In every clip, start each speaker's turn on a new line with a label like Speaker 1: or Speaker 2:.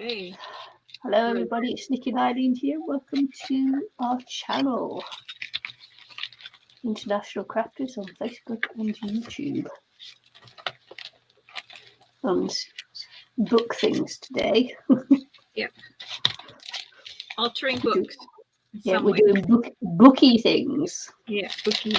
Speaker 1: Okay.
Speaker 2: Hello everybody, it's Nicky and Ilene here. Welcome to our channel, International Crafters on Facebook and YouTube. And book things today.
Speaker 1: Yep. Altering books.
Speaker 2: Yeah, we're doing booky things.
Speaker 1: Yeah, booky.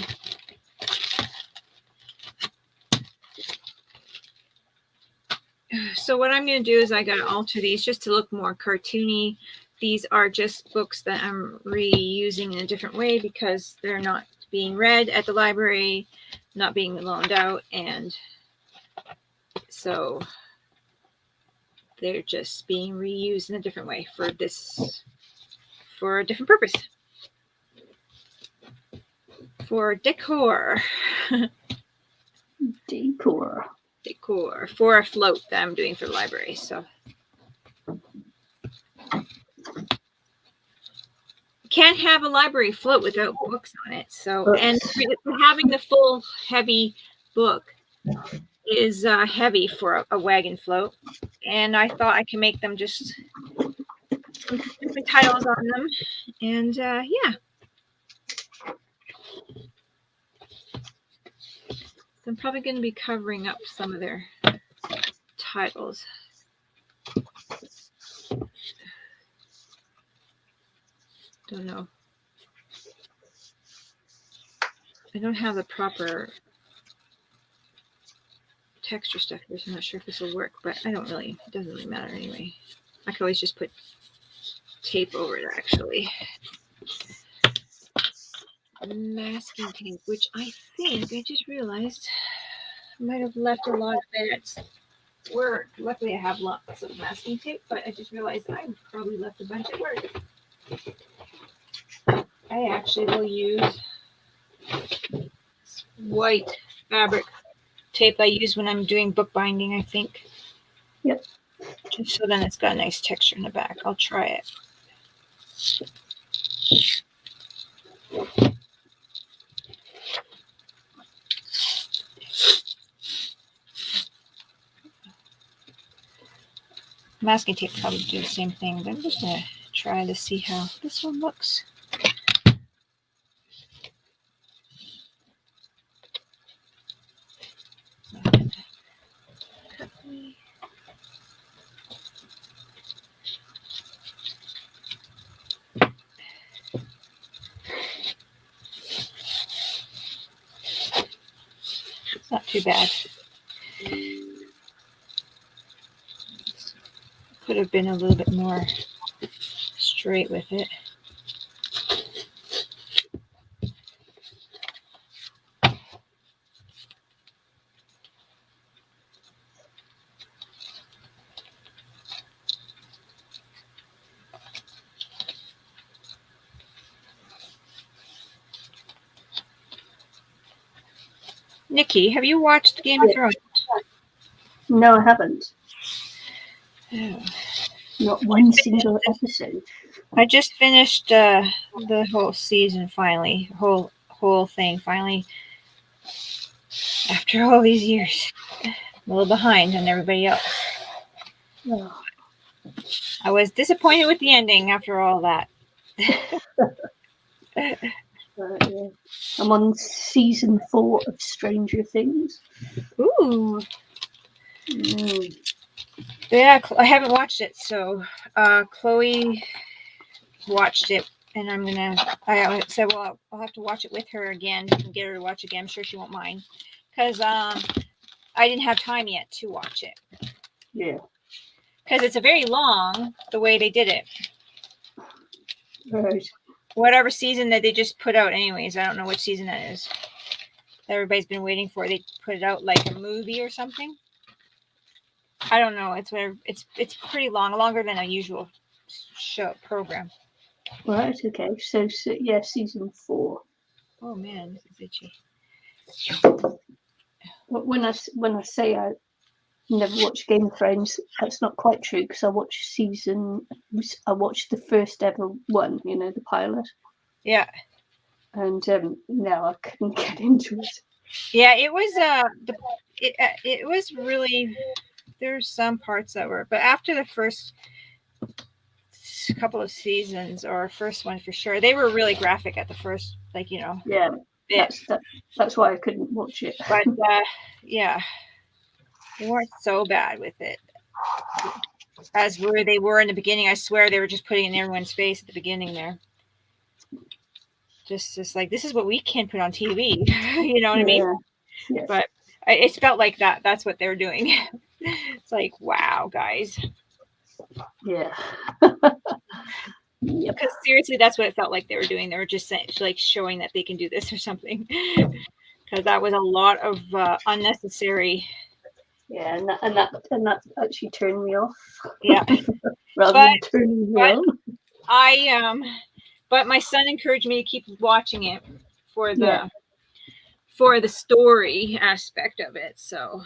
Speaker 1: So what I'm going to do is I got to alter these just to look more cartoony. These are just books that I'm reusing in a different way because they're not being read at the library, not being loaned out, and so they're just being reused in a different way for a different purpose. For decor. Decor for a float that I'm doing for the library. So can't have a library float without books on it. So and having the full heavy book is heavy for a wagon float, and I thought I can make them just some different titles on them, and yeah. So I'm probably going to be covering up some of their titles. Don't know. I don't have the proper texture stuff here, so I'm not sure if this will work, but it doesn't really matter anyway. I could always just put tape over it, actually. Masking tape, which I think I just realized I might have left a lot of it at work. Luckily, I have lots of masking tape, but I just realized I probably left a bunch at work. I actually will use white fabric tape I use when I'm doing bookbinding, I think.
Speaker 2: Yep.
Speaker 1: Just so then it's got a nice texture in the back. I'll try it. Masking tape probably do the same thing, but I'm just going to try to see how this one looks. It's not too bad. Could have been a little bit more straight with it. Nicky, have you watched Game of Thrones?
Speaker 2: No, I haven't.
Speaker 1: Oh.
Speaker 2: Not one single episode.
Speaker 1: I just finished the whole season finally, whole thing finally. After all these years, I'm a little behind on everybody else.
Speaker 2: Oh.
Speaker 1: I was disappointed with the ending after all that.
Speaker 2: Yeah. I'm on season 4 of Stranger Things.
Speaker 1: Ooh. Yeah, I haven't watched it, so Chloe watched it, and I said, well, I'll have to watch it with her again, get her to watch it again. I'm sure she won't mind, because I didn't have time yet to watch it.
Speaker 2: Yeah.
Speaker 1: Because it's a very long, the way they did it.
Speaker 2: Right.
Speaker 1: Whatever season that they just put out anyways, I don't know which season that is. Everybody's been waiting for. They put it out like a movie or something. I don't know. It's pretty long, longer than a usual show program.
Speaker 2: Right. Okay. So yeah, season 4.
Speaker 1: Oh man, this is itchy.
Speaker 2: When I say I never watched Game of Thrones, that's not quite true because I watched the first ever one. You know, the pilot.
Speaker 1: Yeah.
Speaker 2: And no, I couldn't get into it.
Speaker 1: Yeah, it was it was really. There's some parts that were, but after the first couple of seasons, or first one for sure. They were really graphic at the first, like,
Speaker 2: Yeah,
Speaker 1: bit.
Speaker 2: that's why I couldn't watch it.
Speaker 1: But yeah, they weren't so bad with it as where they were in the beginning. I swear they were just putting in everyone's face at the beginning there. Just like, this is what we can put on TV. You know what I mean?
Speaker 2: Yeah.
Speaker 1: But it felt like that. That's what they were doing. It's like, wow, guys.
Speaker 2: Yeah. Yep.
Speaker 1: Because seriously, that's what it felt like they were doing. They were just saying, like, showing that they can do this or something. Because that was a lot of unnecessary.
Speaker 2: Yeah, and that actually turned me off.
Speaker 1: Yeah.
Speaker 2: Rather than turning me on.
Speaker 1: But my son encouraged me to keep watching it for the story aspect of it. So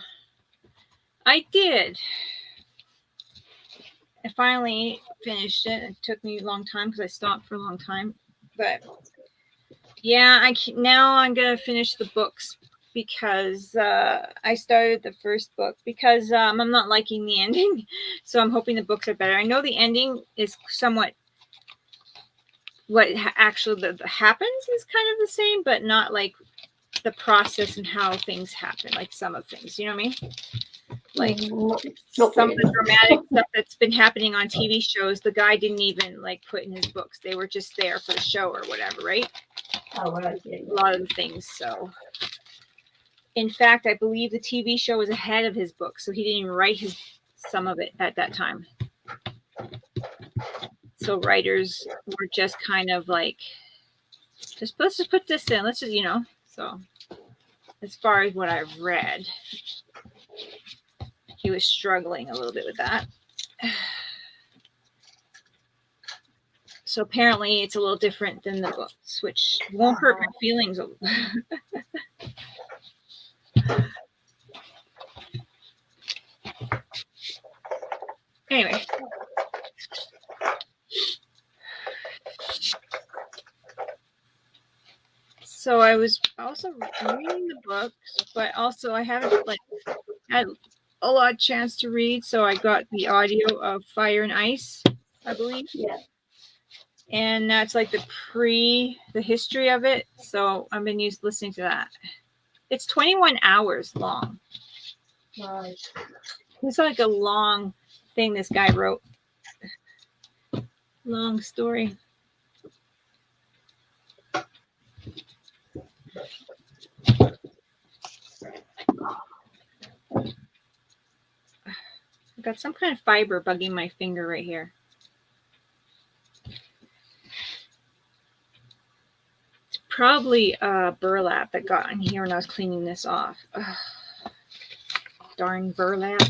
Speaker 1: I did. I finally finished it. It took me a long time because I stopped for a long time. But yeah, now I'm gonna finish the books because I started the first book because I'm not liking the ending. So I'm hoping the books are better. I know the ending is somewhat what actually happens is kind of the same, but not like the process and how things happen, like some of things. You know what I mean? Like some of the dramatic stuff that's been happening on TV shows, the guy didn't even like put in his books. They were just there for the show or whatever, right?
Speaker 2: Oh, right. Yeah.
Speaker 1: A lot of the things. So, in fact, I believe the TV show was ahead of his book, so he didn't even write some of it at that time. So writers were just kind of like, let's just put this in. Let's just, So, as far as what I've read, he was struggling a little bit with that. So apparently it's a little different than the books, which won't hurt my feelings. Anyway. So I was also reading the books, but also I haven't had a lot of chance to read. So I got the audio of Fire and Ice, I believe.
Speaker 2: Yeah.
Speaker 1: And that's like the history of it. So I've been listening to that. It's 21 hours long.
Speaker 2: Right.
Speaker 1: It's like a long thing this guy wrote. Long story. I've got some kind of fiber bugging my finger right here. It's probably burlap that got in here when I was cleaning this off. Ugh. Darn burlap.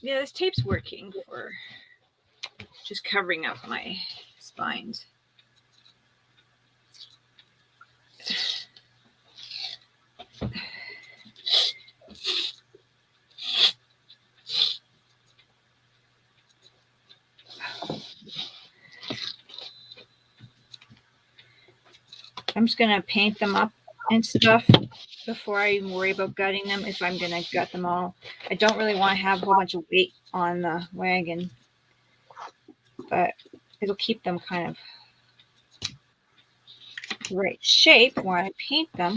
Speaker 1: Yeah, this tape's working for just covering up my spines. I'm just going to paint them up and stuff before I even worry about gutting them, if I'm going to gut them all. I don't really want to have a whole bunch of weight on the wagon, but it'll keep them kind of right shape while I paint them.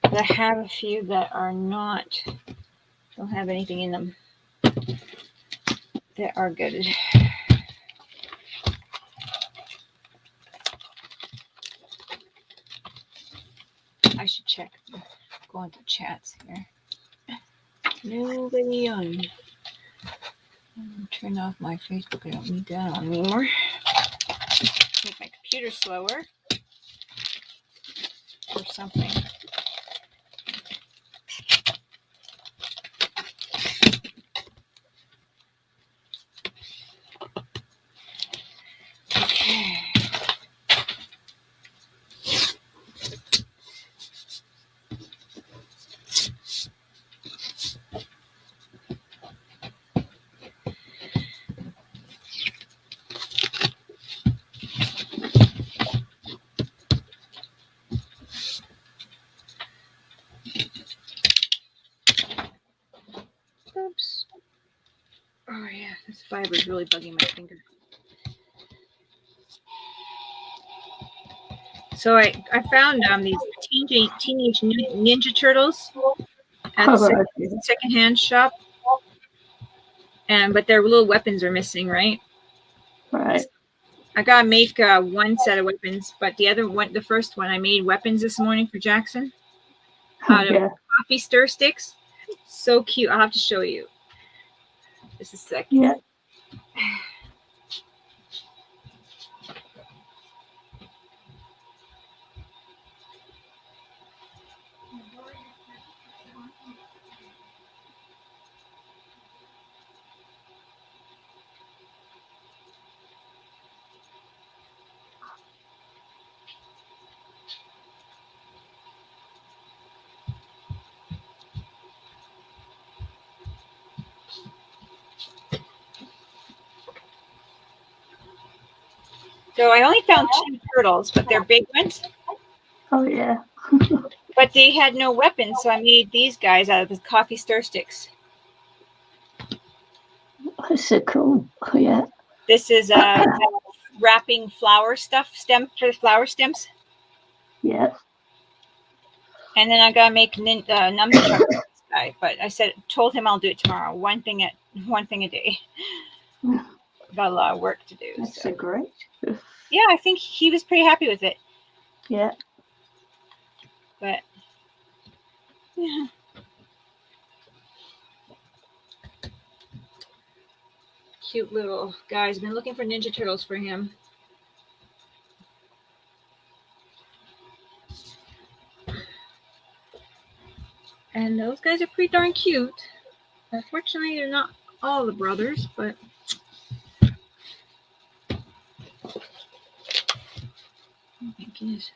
Speaker 1: But I have a few that are don't have anything in them that are gutted. I should check. Go into chats here. Nobody on. Turn off my Facebook. I don't need that on anymore. Make my computer slower or something. Okay. fiber is really bugging my finger. So I found these teenage Ninja Turtles at the secondhand shop, but their little weapons are missing, right?
Speaker 2: Right.
Speaker 1: I gotta make one set of weapons, but the other one, the first one, I made weapons this morning for Jackson out of coffee stir sticks. So cute. I'll have to show you. Just a second.
Speaker 2: Yeah.
Speaker 1: So I only found 2 turtles, but they're big ones.
Speaker 2: Oh yeah.
Speaker 1: But they had no weapons, so I made these guys out of the coffee stir sticks.
Speaker 2: That's so cool. Oh yeah.
Speaker 1: This is wrapping flower stem for flower stems.
Speaker 2: Yeah.
Speaker 1: And then I gotta make nunchuck for this guy. But I told him I'll do it tomorrow. One thing a day. Got a lot of work to do.
Speaker 2: That's so great.
Speaker 1: Yeah, I think he was pretty happy with it.
Speaker 2: Yeah.
Speaker 1: But yeah. Cute little guys. Been looking for Ninja Turtles for him. And those guys are pretty darn cute. Unfortunately, they're not all the brothers, but oh my goodness.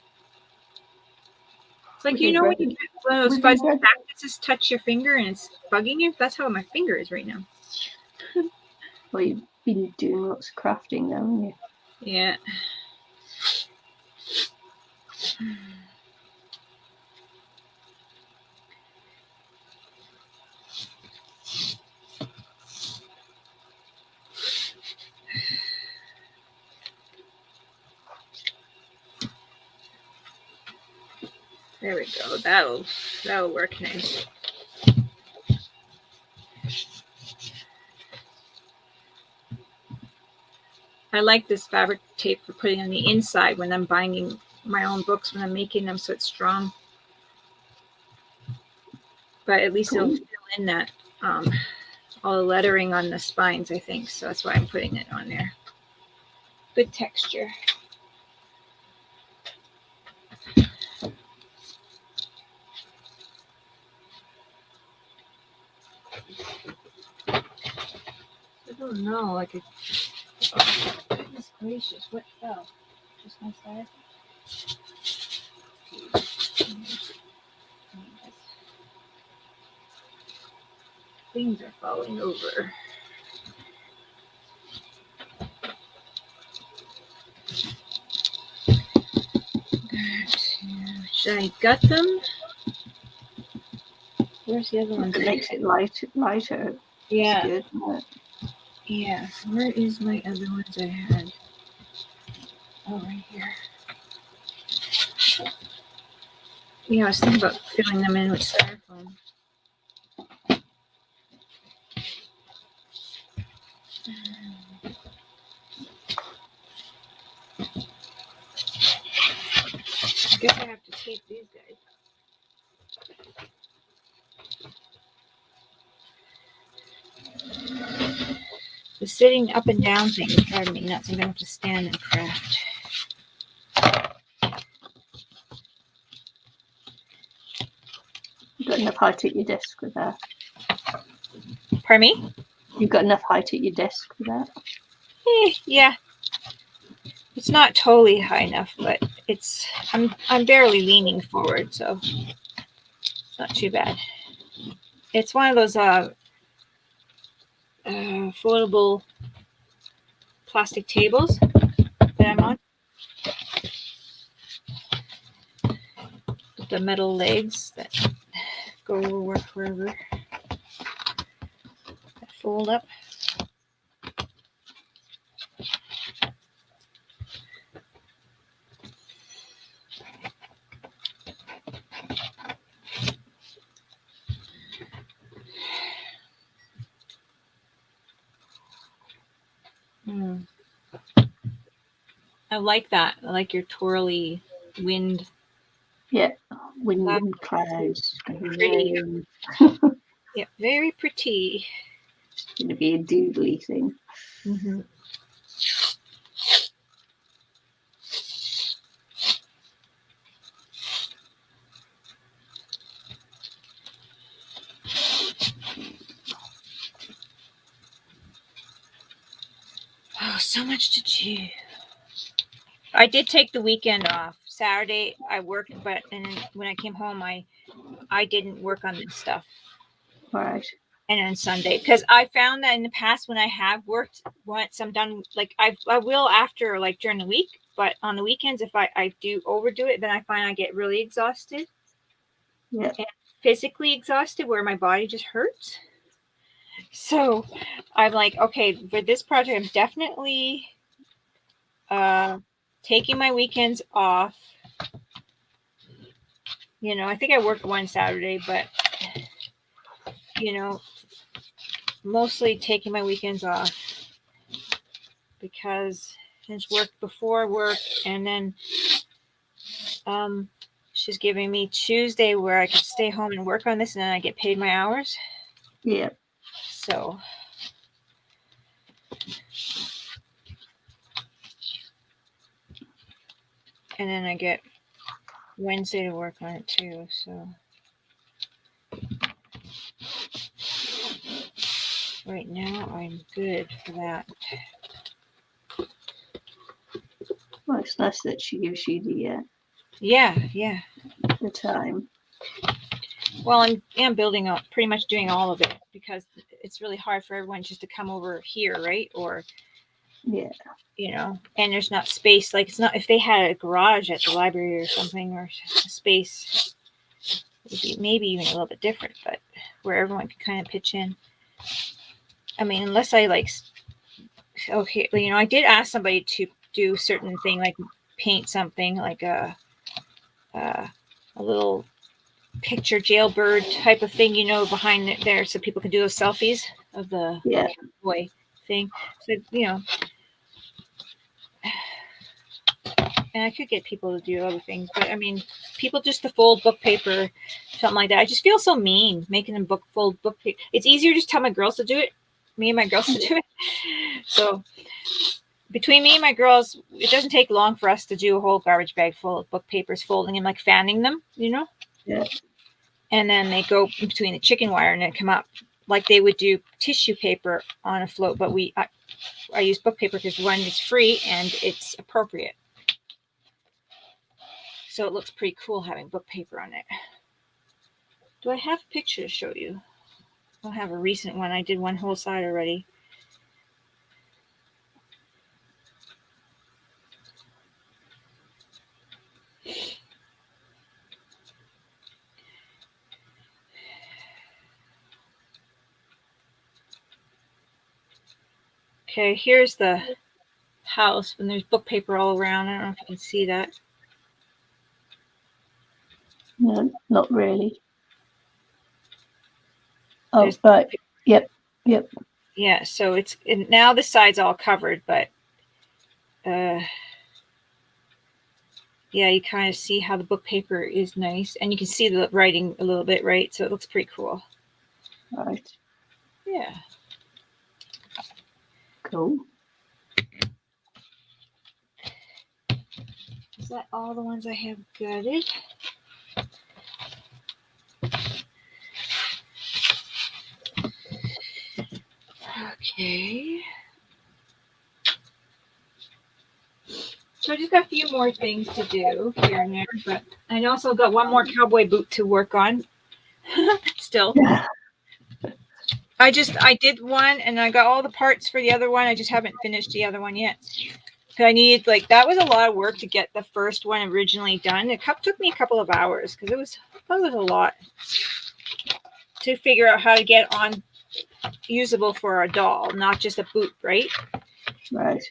Speaker 1: It's like, you know, when you get one of those fuzzy cactuses touch your finger and it's bugging you? That's how my finger is right now.
Speaker 2: Well, you've been doing lots of crafting, haven't you?
Speaker 1: Yeah. There we go. That'll work nice. I like this fabric tape for putting on the inside when I'm binding my own books, when I'm making them, so it's strong. But at least it'll fill in that all the lettering on the spines, I think. So that's why I'm putting it on there. Good texture. I don't know, like it. Oh, goodness gracious, what fell? Just my side? Things are falling over. Should I gut them? Where's the other one?
Speaker 2: It makes it lighter.
Speaker 1: Yeah.
Speaker 2: Good,
Speaker 1: yeah. Where is my other ones I had? Oh, right here. Yeah, I was thinking about filling them in with styrofoam. I guess I have to tape these guys. The sitting up and down thing is driving me nuts. I'm gonna have to stand and craft.
Speaker 2: You've got enough height at your desk with that.
Speaker 1: Pardon me?
Speaker 2: You've got enough height at your desk for that.
Speaker 1: Yeah. It's not totally high enough, but it's I'm barely leaning forward, so it's not too bad. It's one of those foldable plastic tables that I'm on. With the metal legs that go work wherever. That fold up. I like that. I like your twirly wind.
Speaker 2: Yeah, wind
Speaker 1: That's
Speaker 2: and clouds.
Speaker 1: pretty.
Speaker 2: Rain.
Speaker 1: Yeah, very pretty.
Speaker 2: It's going to be a doodly thing.
Speaker 1: Mm-hmm. Oh, so much to do. I did take the weekend off. Saturday I worked, but and when I came home, I didn't work on this stuff.
Speaker 2: All right.
Speaker 1: And on Sunday, because I found that in the past when I have worked once, I'm done. Like I will after like during the week, but on the weekends, if I do overdo it, then I find I get really exhausted.
Speaker 2: Yeah.
Speaker 1: And physically exhausted, where my body just hurts. So I'm like, okay, for this project, I'm definitely taking my weekends off. I think I worked one Saturday, but mostly taking my weekends off because it's work before work, and then she's giving me Tuesday where I could stay home and work on this, and then I get paid my hours.
Speaker 2: Yeah.
Speaker 1: So and then I get Wednesday to work on it too. So right now I'm good for that.
Speaker 2: Well, it's nice that she gives you
Speaker 1: Yeah.
Speaker 2: the time.
Speaker 1: Well, I'm building up, pretty much doing all of it because it's really hard for everyone just to come over here, right? Or
Speaker 2: Yeah.
Speaker 1: And there's not space. Like it's not if they had a garage at the library or something, or a space, it would be maybe even a little bit different, but where everyone could kind of pitch in. I mean, unless I like, okay, I did ask somebody to do a certain thing, like paint something, like a little picture jailbird type of thing, behind it there, so people can do those selfies of the boy thing. So and I could get people to do other things, but I mean, people just to fold book paper, something like that. I just feel so mean making them fold book paper. It's easier to just tell my girls to do it, me and my girls to do it. So between me and my girls, it doesn't take long for us to do a whole garbage bag full of book papers, folding and like fanning them,
Speaker 2: Yeah.
Speaker 1: And then they go between the chicken wire and then come up like they would do tissue paper on a float. But I use book paper because one is free and it's appropriate. So it looks pretty cool having book paper on it. Do I have a picture to show you? I'll have a recent one. I did one whole side already. Okay, here's the house, and there's book paper all around. I don't know if you can see that.
Speaker 2: No, not really. Oh, right. Yep.
Speaker 1: Yeah, so now the side's all covered, but yeah, you kind of see how the book paper is nice, and you can see the writing a little bit, right? So it looks pretty cool.
Speaker 2: Right.
Speaker 1: Yeah.
Speaker 2: Cool.
Speaker 1: Is that all the ones I have gutted? Okay. So I just got a few more things to do here and there, but I also got one more cowboy boot to work on. Still.
Speaker 2: Yeah.
Speaker 1: I did one and I got all the parts for the other one. I just haven't finished the other one yet. I needed that was a lot of work to get the first one originally done. It took me a couple of hours because it was a lot to figure out how to get on usable for a doll, not just a boot, right?
Speaker 2: Right.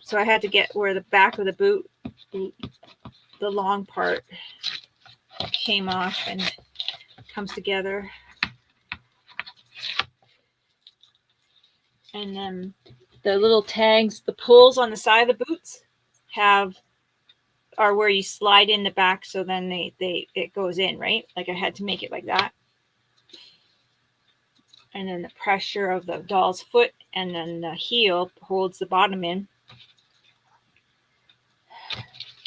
Speaker 1: So I had to get where the back of the boot, the long part, came off and comes together. And then the little tags, the pulls on the side of the boots are where you slide in the back, so then it goes in, right? Like I had to make it like that. And then the pressure of the doll's foot and then the heel holds the bottom in.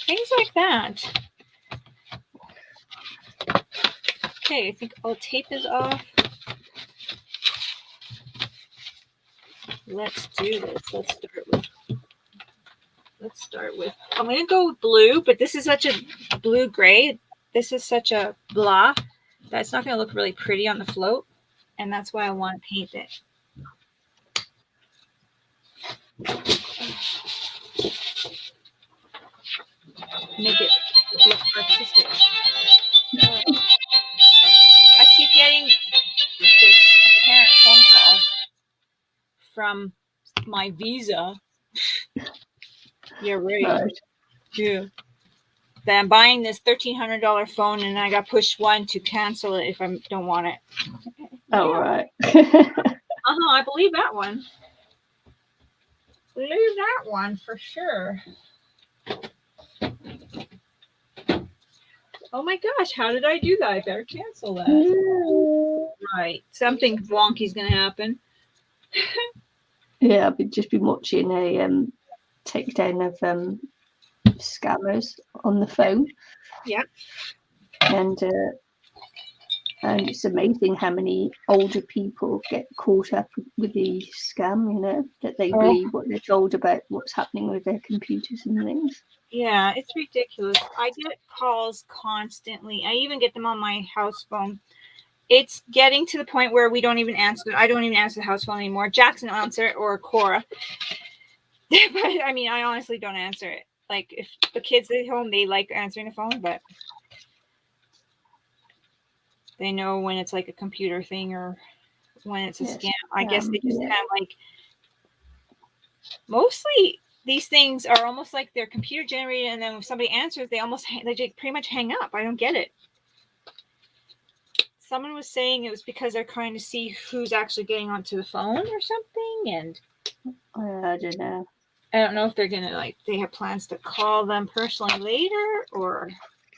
Speaker 1: Things like that. Okay, I think I'll tape this off. Let's do this. Let's start with, I'm going to go with blue, but this is such a blue-gray. This is such a blah that's not going to look really pretty on the float. And that's why I want to paint it. Make it look artistic. I keep getting this apparent phone call from my Visa. Yeah, right. Yeah. That I'm buying this $1,300 phone and I got push 1 to cancel it if I don't want it.
Speaker 2: Oh, right.
Speaker 1: I believe that one. Believe that one for sure. Oh my gosh, how did I do that? I better cancel that. Right. Something wonky's going to happen.
Speaker 2: Yeah, I've just been watching a takedown of scammers on the phone.
Speaker 1: Yeah.
Speaker 2: And it's amazing how many older people get caught up with the scam, you know, that they believe what they're told about what's happening with their computers and things.
Speaker 1: Yeah, it's ridiculous. I get calls constantly. I even get them on my house phone. It's getting to the point where we don't even answer. I don't even answer the house phone anymore. Jackson will answer it, or Cora. But I mean, I honestly don't answer it. Like, if the kids at home, they like answering the phone, but they know when it's like a computer thing or when it's a scam. I guess they just kind of like, mostly these things are almost like they're computer generated, and then when somebody answers, they just pretty much hang up. I don't get it. Someone was saying it was because they're trying to see who's actually getting onto the phone or something, and
Speaker 2: I don't know.
Speaker 1: I don't know if they're gonna they have plans to call them personally later or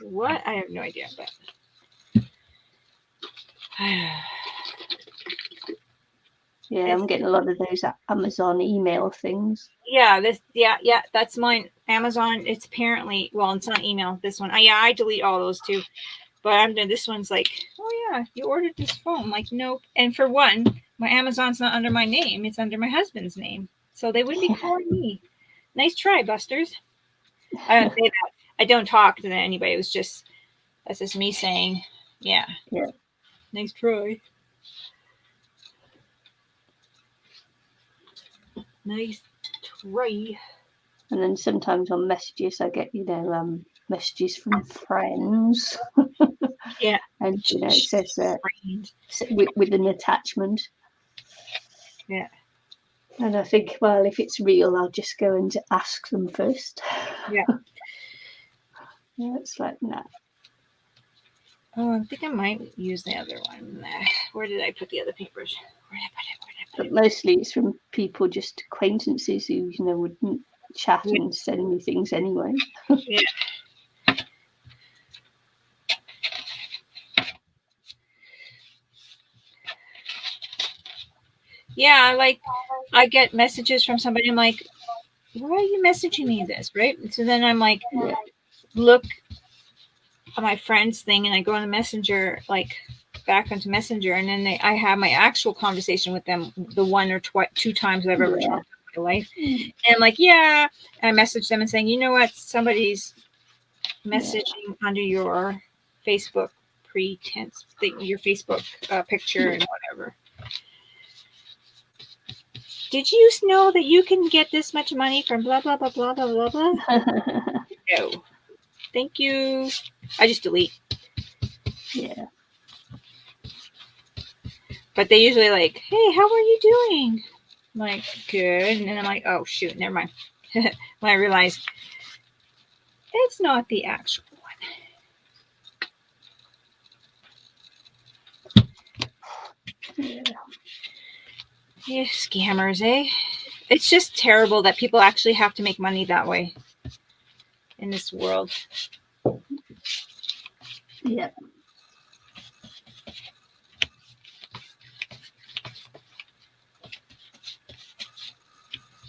Speaker 1: what. I have no idea, but
Speaker 2: yeah, I'm getting a lot of those Amazon email things.
Speaker 1: Yeah, that's mine. Amazon. It's apparently, well, it's not email. This one, I delete all those too. But I'm doing this one's like, oh yeah, you ordered this phone. I'm like, nope. And for one, my Amazon's not under my name; it's under my husband's name, so they wouldn't be calling me. Nice try, Busters. I don't say that. I don't talk to anybody. It was that's just me saying, yeah. Nice try. Nice try.
Speaker 2: And then sometimes on messages, I get, messages from friends.
Speaker 1: Yeah.
Speaker 2: And, it says with an attachment.
Speaker 1: Yeah.
Speaker 2: And I think, well, if it's real, I'll just go and ask them first.
Speaker 1: Yeah.
Speaker 2: Yeah, it's like, nah.
Speaker 1: Oh, I think I might use the other one. Where did I put the other papers? Where did I put it?
Speaker 2: But mostly it's from people, just acquaintances who, wouldn't chat and send me things anyway.
Speaker 1: Yeah. Yeah, I get messages from somebody. I'm like, why are you messaging me this, right? So then I'm like, look at my friend's thing, and I go on the Messenger, back onto Messenger, and then I have my actual conversation with them, the one or two times I've ever talked in my life. And I'm like, yeah. And I message them and saying, you know what? Somebody's messaging under your Facebook pretense, your Facebook picture and whatever. Did you know that you can get this much money from blah, blah, blah, blah, blah, blah, blah? No. Thank you. I just delete.
Speaker 2: Yeah.
Speaker 1: But they usually hey, how are you doing? I'm like, good. And then I'm like, oh, shoot, never mind. When I realize it's not the actual one. Yeah, scammers, eh? It's just terrible that people actually have to make money that way. in this world.
Speaker 2: Yeah.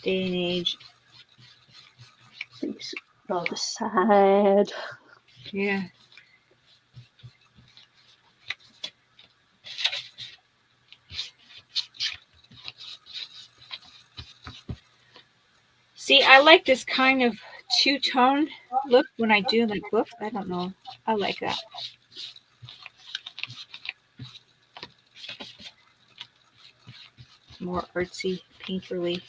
Speaker 1: Day and age.
Speaker 2: It's rather sad.
Speaker 1: Yeah. See, I like this kind of two-tone look when I do like books. I don't know. I like that. More artsy, painterly.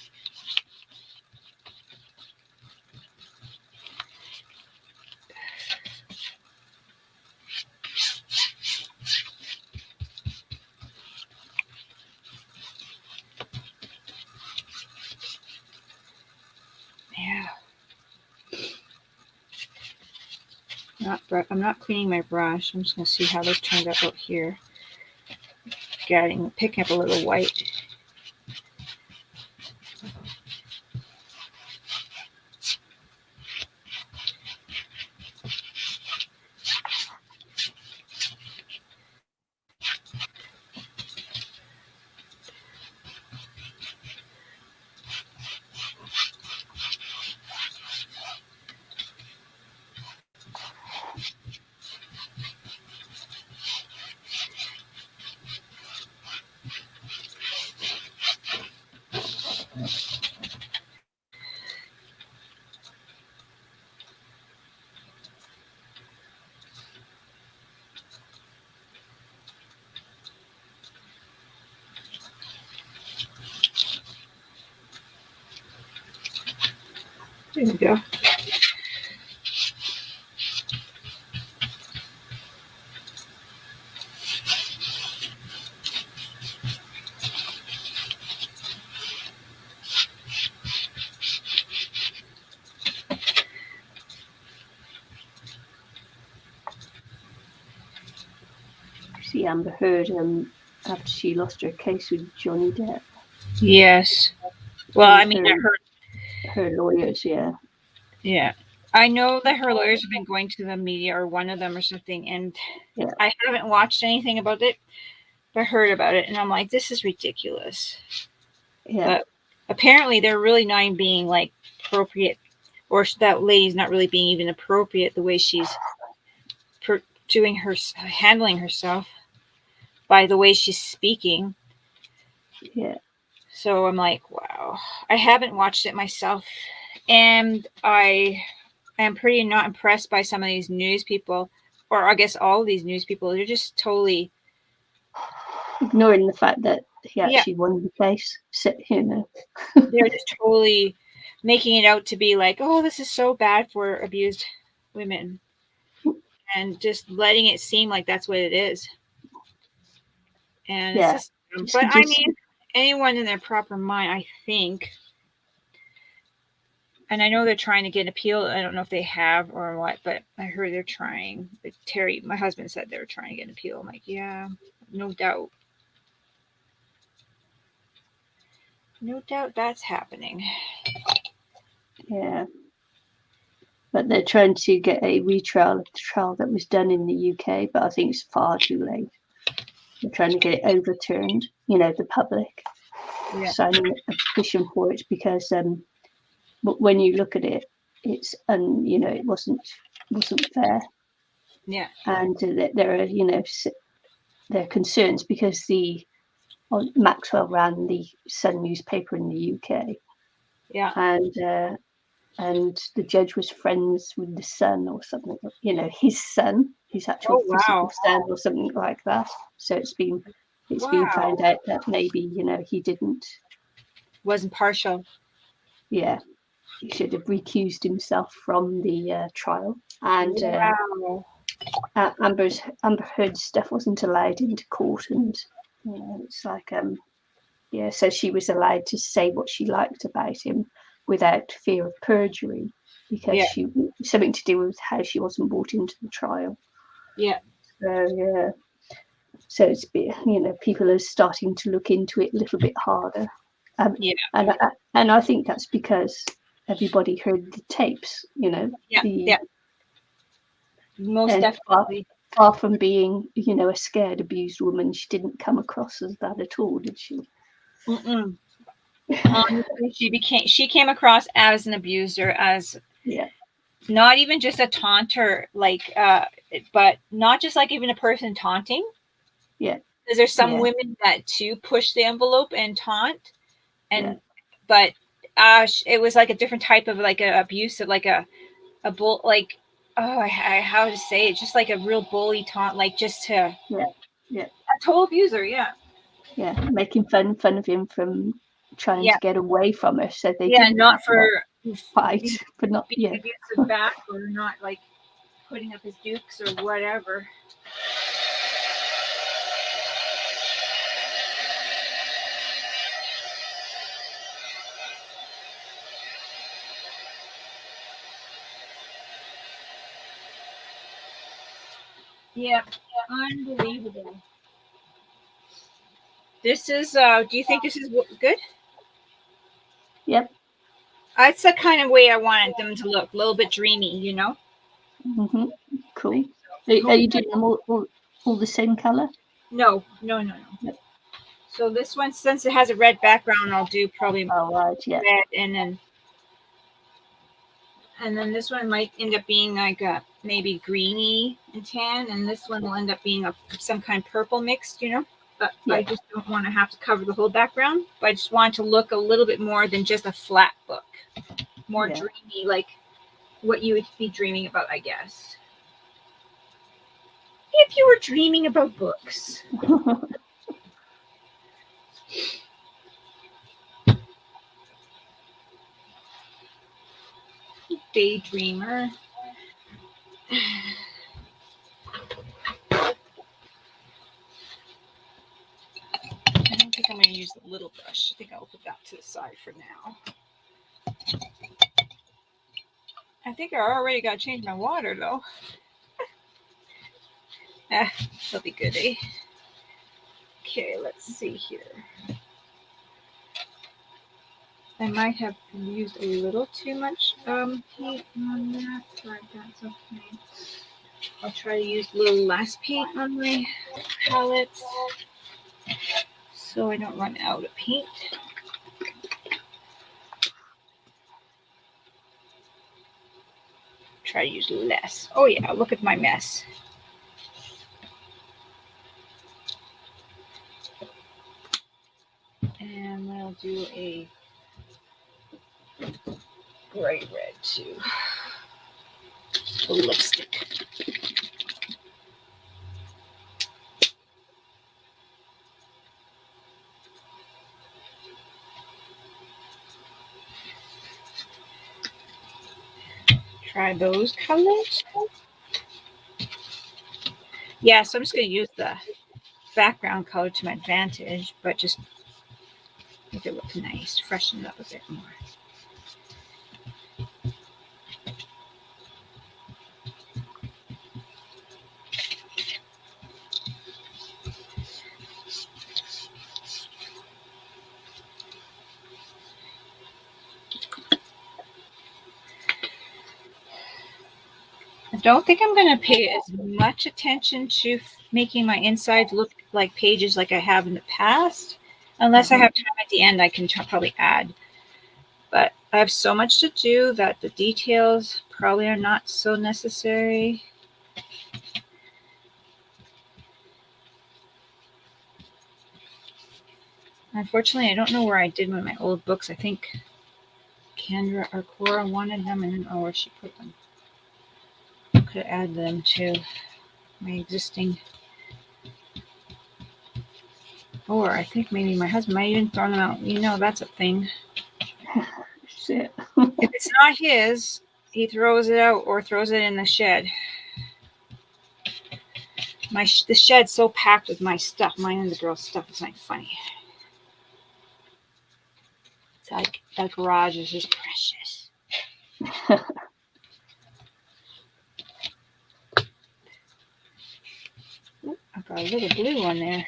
Speaker 1: Yeah. I'm not cleaning my brush. I'm just gonna see how this turned out here. Picking up a little white. There we go.
Speaker 2: See, Amber Heard after she lost her case with Johnny Depp.
Speaker 1: Yes. Well, I mean,
Speaker 2: her lawyers, yeah.
Speaker 1: Yeah. I know that her lawyers have been going to the media, or one of them or something, and
Speaker 2: Yeah.
Speaker 1: I haven't watched anything about it, but heard about it, and I'm like, this is ridiculous.
Speaker 2: Yeah.
Speaker 1: But apparently they're really not being like appropriate, or that lady's not really being even appropriate the way she's handling herself by the way she's speaking.
Speaker 2: Yeah.
Speaker 1: So I'm like, wow. I haven't watched it myself, and I am pretty not impressed by some of these news people, or I guess all of these news people. They're just totally
Speaker 2: ignoring the fact that he actually won the case. You know,
Speaker 1: they're just totally making it out to be like, oh, this is so bad for abused women, and just letting it seem like that's what it is. And it's just, but I mean, anyone in their proper mind, I think. And I know they're trying to get an appeal. I don't know if they have or what, but I heard they're trying. But Terry, my husband, said they were trying to get an appeal. I'm like, yeah, no doubt. No doubt that's happening.
Speaker 2: Yeah. But they're trying to get a retrial of the trial that was done in the UK, but I think it's far too late. They're trying to get it overturned, you know, the public signing a petition for it, because when you look at it, it's you know, it wasn't fair.
Speaker 1: Yeah.
Speaker 2: And there are, you know, there are concerns because Maxwell ran the Sun newspaper in the UK.
Speaker 1: Yeah.
Speaker 2: And the judge was friends with the son or something, you know, his son, his actual physical son or something like that. So it's been found out that maybe, you know, he
Speaker 1: wasn't partial.
Speaker 2: Yeah, he should have recused himself from the trial. And Amber Heard's stuff wasn't allowed into court, and you know, it's like so she was allowed to say what she liked about him without fear of perjury, because something to do with how she wasn't brought into the trial.
Speaker 1: Yeah.
Speaker 2: So it's, you know, people are starting to look into it a little bit harder. And I think that's because everybody heard the tapes, you know.
Speaker 1: Yeah. Most
Speaker 2: And
Speaker 1: definitely.
Speaker 2: far from being, you know, a scared, abused woman, she didn't come across as that at all, did she?
Speaker 1: Mm-mm. Honestly, she came across as an abuser, as not even just a taunter, like but not just like even a person taunting. Because there's some women that too push the envelope and taunt, and but it was like a different type of like a abusive, like a bull, like how to say it, just like a real bully taunt, like just to a total abuser.
Speaker 2: Making fun of him from trying to get away from her, so they didn't
Speaker 1: not
Speaker 2: have
Speaker 1: for
Speaker 2: to fight, but not
Speaker 1: being abusive back, or not like putting up his dukes or whatever. Yeah, unbelievable. This is, do you think this is good?
Speaker 2: Yep.
Speaker 1: That's the kind of way I wanted them to look, a little bit dreamy, you know?
Speaker 2: Mm-hmm. Cool. Are you doing them all the same color?
Speaker 1: No.
Speaker 2: Yep.
Speaker 1: So this one, since it has a red background, I'll do probably red, and then this one might end up being like a maybe greeny and tan, and this one will end up being some kind of purple mixed, you know? But I just don't want to have to cover the whole background. But I just want it to look a little bit more than just a flat book. More dreamy, like what you would be dreaming about, I guess. If you were dreaming about books. Daydreamer. I don't think I'm going to use the little brush. I think I'll put that to the side for now. I think I already got to change my water, though. That'll be good, eh? Okay, let's see here. I might have used a little too much paint on that, but that's okay. I'll try to use a little less paint on my palettes so I don't run out of paint. Try to use less. Oh yeah, look at my mess. And I'll do a bright red too. A lipstick. Try those colors. Yeah, so I'm just going to use the background color to my advantage, but just make it look nice, freshen it up a bit more. I don't think I'm going to pay as much attention to making my insides look like pages like I have in the past. Unless I have time at the end, I can probably add. But I have so much to do that the details probably are not so necessary. Unfortunately, I don't know where I did my old books. I think Kendra or Cora wanted them, and I don't know where she put them. I could add them to my existing. Or I think maybe my husband might even throw them out. You know, that's a thing.
Speaker 2: Shit.
Speaker 1: If it's not his, he throws it out or throws it in the shed. The shed's so packed with my stuff. Mine and the girls' stuff. It's not funny. It's like that garage is just precious. Ooh, I've got a little blue one there.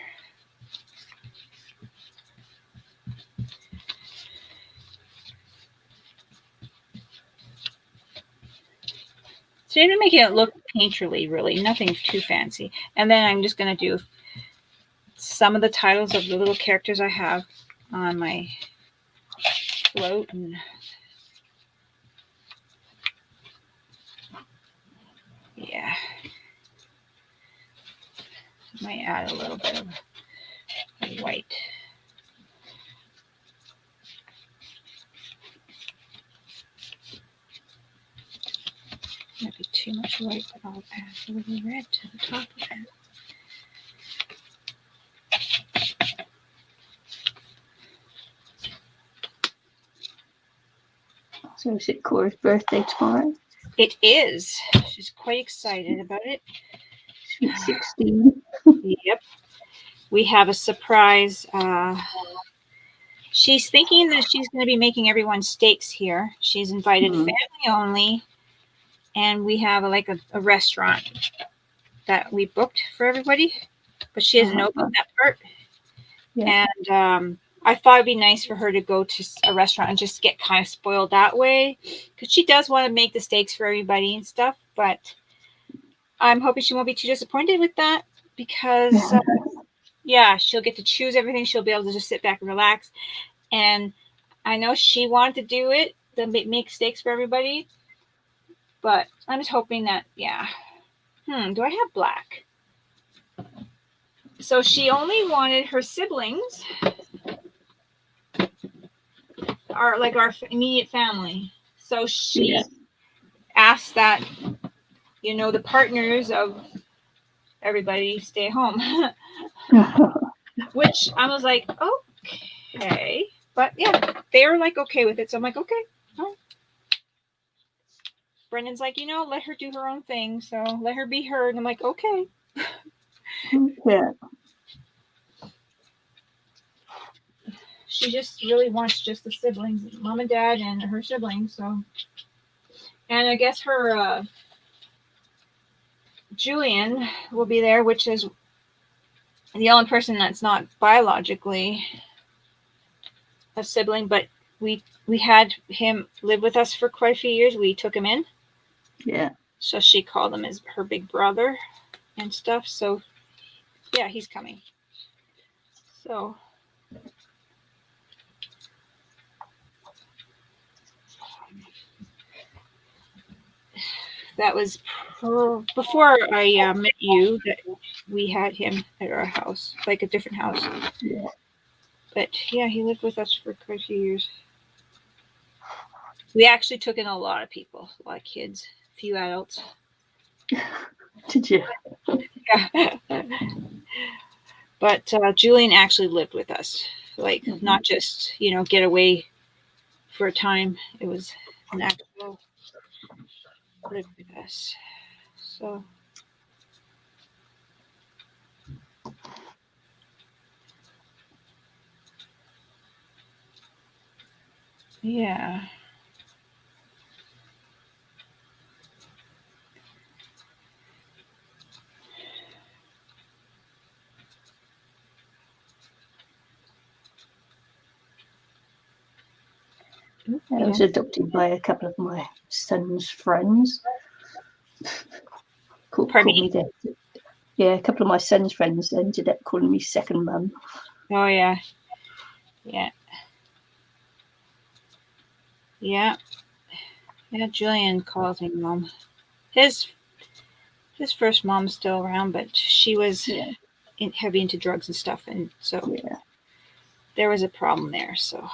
Speaker 1: So I'm making it look painterly, really. Nothing too fancy. And then I'm just going to do some of the titles of the little characters I have on my float. And yeah. Might add a little bit of white. Might be too much white, but I'll add a little red to the top of it.
Speaker 2: So is it Cora's birthday tomorrow?
Speaker 1: It is. She's quite excited about it.
Speaker 2: She's 16.
Speaker 1: Yep. We have a surprise. She's thinking that she's going to be making everyone steaks here. She's invited family only. And we have a restaurant that we booked for everybody. But she doesn't know about that part. Yeah. And I thought it'd be nice for her to go to a restaurant and just get kind of spoiled that way. Because she does want to make the steaks for everybody and stuff. But I'm hoping she won't be too disappointed with that. Because, yeah, she'll get to choose everything. She'll be able to just sit back and relax. And I know she wanted to do it, to make steaks for everybody. But I'm just hoping that, yeah. Do I have black? So she only wanted her siblings, our immediate family. So she asked that, the partners of everybody stay home. Which I was like, okay. But yeah, they were okay with it. So I'm like, okay. All right. Brendan's like, let her do her own thing. So let her be her. And I'm like, okay.
Speaker 2: Yeah.
Speaker 1: She just really wants just the siblings, mom and dad and her siblings. So, and I guess her Julian will be there, which is the only person that's not biologically a sibling, but we had him live with us for quite a few years. We took him in.
Speaker 2: Yeah.
Speaker 1: So she called him as her big brother and stuff. So yeah, he's coming. So that was before I met you, that we had him at our house, a different house.
Speaker 2: Yeah.
Speaker 1: But yeah, he lived with us for quite a few years. We actually took in a lot of people, a lot of kids, a few adults.
Speaker 2: Did you?
Speaker 1: Yeah. But Julian actually lived with us, not just, get away for a time. It was an actual live with us. So. Yeah.
Speaker 2: I was adopted by a couple of my son's friends. Call me that. Yeah, a couple of my son's friends ended up calling me second mum.
Speaker 1: Oh yeah. Yeah. Yeah. Yeah, Julian calls me mom. His first mom's still around, but she was heavy into drugs and stuff, and so there was a problem there. So,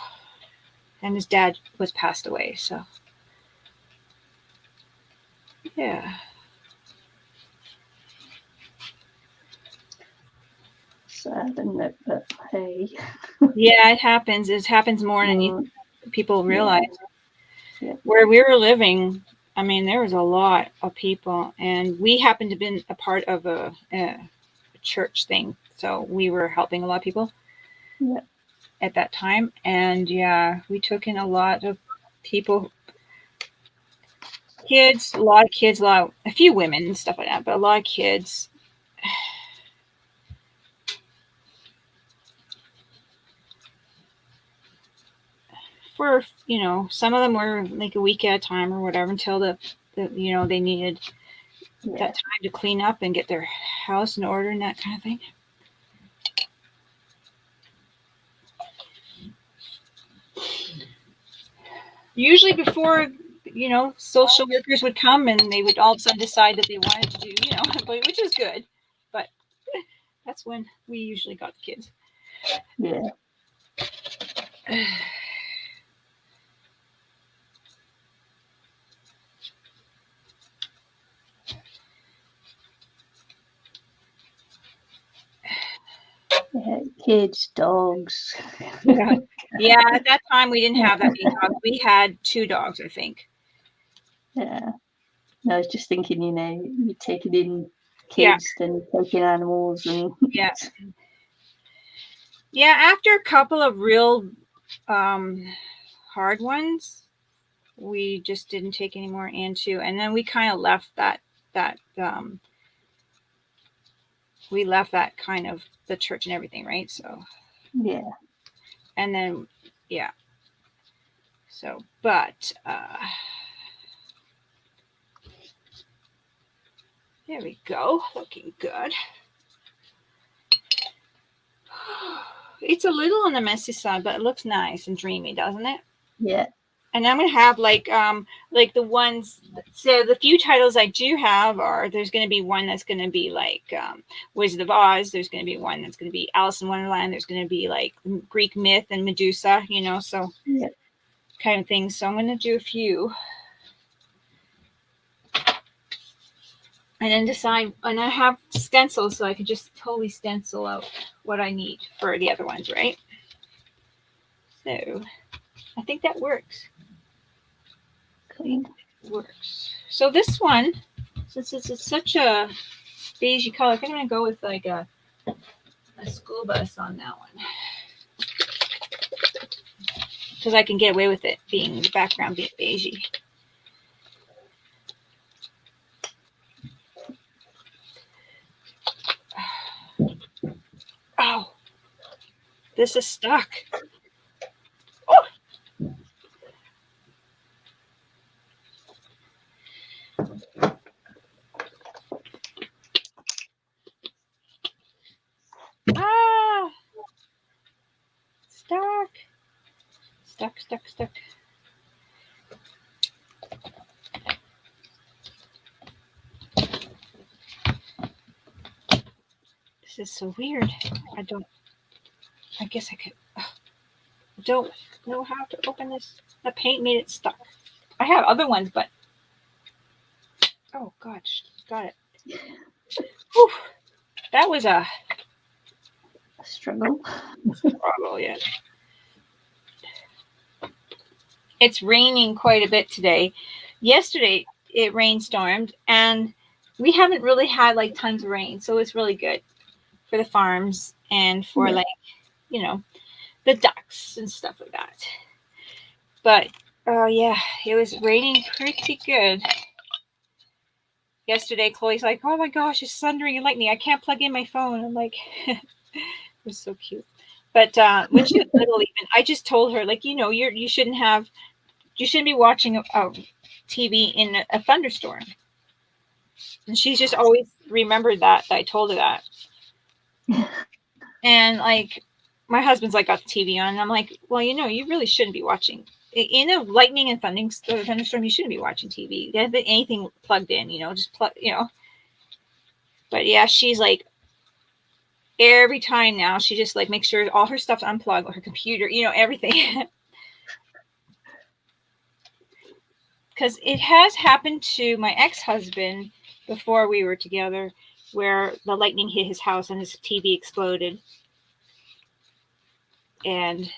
Speaker 1: and his dad was passed away. So, yeah.
Speaker 2: Sad, isn't it? But hey.
Speaker 1: Yeah, it happens. It happens more than people realize.
Speaker 2: Yeah.
Speaker 1: Where we were living, I mean, there was a lot of people, and we happened to be a part of a church thing, so we were helping a lot of people at that time. And yeah, we took in a lot of people, kids, a few women and stuff like that, but a lot of kids. For some of them were a week at a time or whatever, until the that, you know, they needed
Speaker 2: Yeah.
Speaker 1: that time to clean up and get their house in order and that kind of thing. Usually before, you know, social workers would come and they would all of a sudden decide that they wanted to do, you know, but, which is good. But that's when we usually got the kids.
Speaker 2: Yeah. Yeah, kids, dogs.
Speaker 1: Yeah, at that time we didn't have that many dogs. We had 2 dogs, I think.
Speaker 2: Yeah. I was just thinking, you know, you're taking in
Speaker 1: Yeah.
Speaker 2: kids, then taking animals, and
Speaker 1: Yeah. Yeah, after a couple of real hard ones, we just didn't take any more into, and then we kind of left that we left that kind of the church and everything, right? So
Speaker 2: yeah.
Speaker 1: and then yeah. So but there we go. Looking good. It's a little on the messy side, but it looks nice and dreamy, doesn't it?
Speaker 2: Yeah.
Speaker 1: And I'm gonna have like the ones. So the few titles I do have are, there's gonna be one that's gonna be like Wizard of Oz. There's gonna be one that's gonna be Alice in Wonderland. There's gonna be like Greek myth and Medusa, you know, so
Speaker 2: Yeah.
Speaker 1: kind of things. So I'm gonna do a few, and then decide. And I have stencils, so I can just totally stencil out what I need for the other ones, right? So I think that works.
Speaker 2: Cool.
Speaker 1: Works. So this one, since it's such a beigey color, I think I'm gonna go with like a school bus on that one, because I can get away with it being the background being beigey. Oh, this is stuck. Oh. Ah, stuck. This is so weird. I guess I could. I don't know how to open this. The paint made it stuck. I have other ones, but oh gosh, got it. Whew. That was a
Speaker 2: struggle.
Speaker 1: Struggle, yeah. It's raining quite a bit today. Yesterday it rainstormed, and we haven't really had like tons of rain, so it's really good for the farms and for like, you know, the ducks and stuff like that. But yeah, it was raining pretty good. Yesterday, Chloe's like, "Oh my gosh, it's thundering and lightning. I can't plug in my phone." I'm like, it was so cute. But when she was little, even I just told her, like, you know, you shouldn't be watching a TV in a thunderstorm. And she's just always remembered that I told her that. And like, my husband's like got the TV on, and I'm like, well, you know, you really shouldn't be watching in a lightning and thunderstorm. You shouldn't be watching TV. You have anything plugged in, you know, just plug, you know. But yeah, she's like, every time now, she just like makes sure all her stuff's unplugged, her computer, you know, everything. Because it has happened to my ex-husband before we were together, where the lightning hit his house and his TV exploded. And,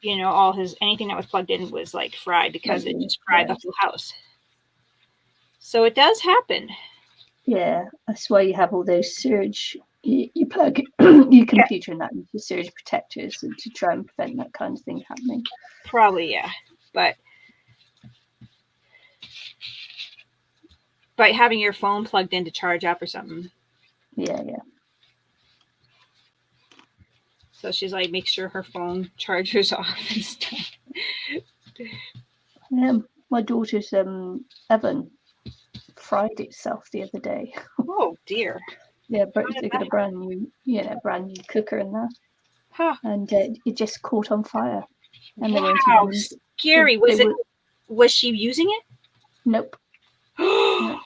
Speaker 1: you know, anything that was plugged in was like fried, because it just fried the whole house. So it does happen.
Speaker 2: Yeah, that's why you have all those surge. You plug your computer and that into surge protectors, and to try and prevent that kind of thing happening.
Speaker 1: Probably, yeah. But by having your phone plugged in to charge up or something.
Speaker 2: Yeah.
Speaker 1: So she's like, make sure her phone chargers off and stuff.
Speaker 2: Yeah, my daughter's oven fried itself the other day.
Speaker 1: Oh dear.
Speaker 2: Yeah, but
Speaker 1: How did
Speaker 2: they got
Speaker 1: that
Speaker 2: a brand new cooker in there,
Speaker 1: Huh.
Speaker 2: and it just caught on fire. And they weren't
Speaker 1: Wow,
Speaker 2: even.
Speaker 1: scary.
Speaker 2: They
Speaker 1: Was she using it?
Speaker 2: Nope.
Speaker 1: What?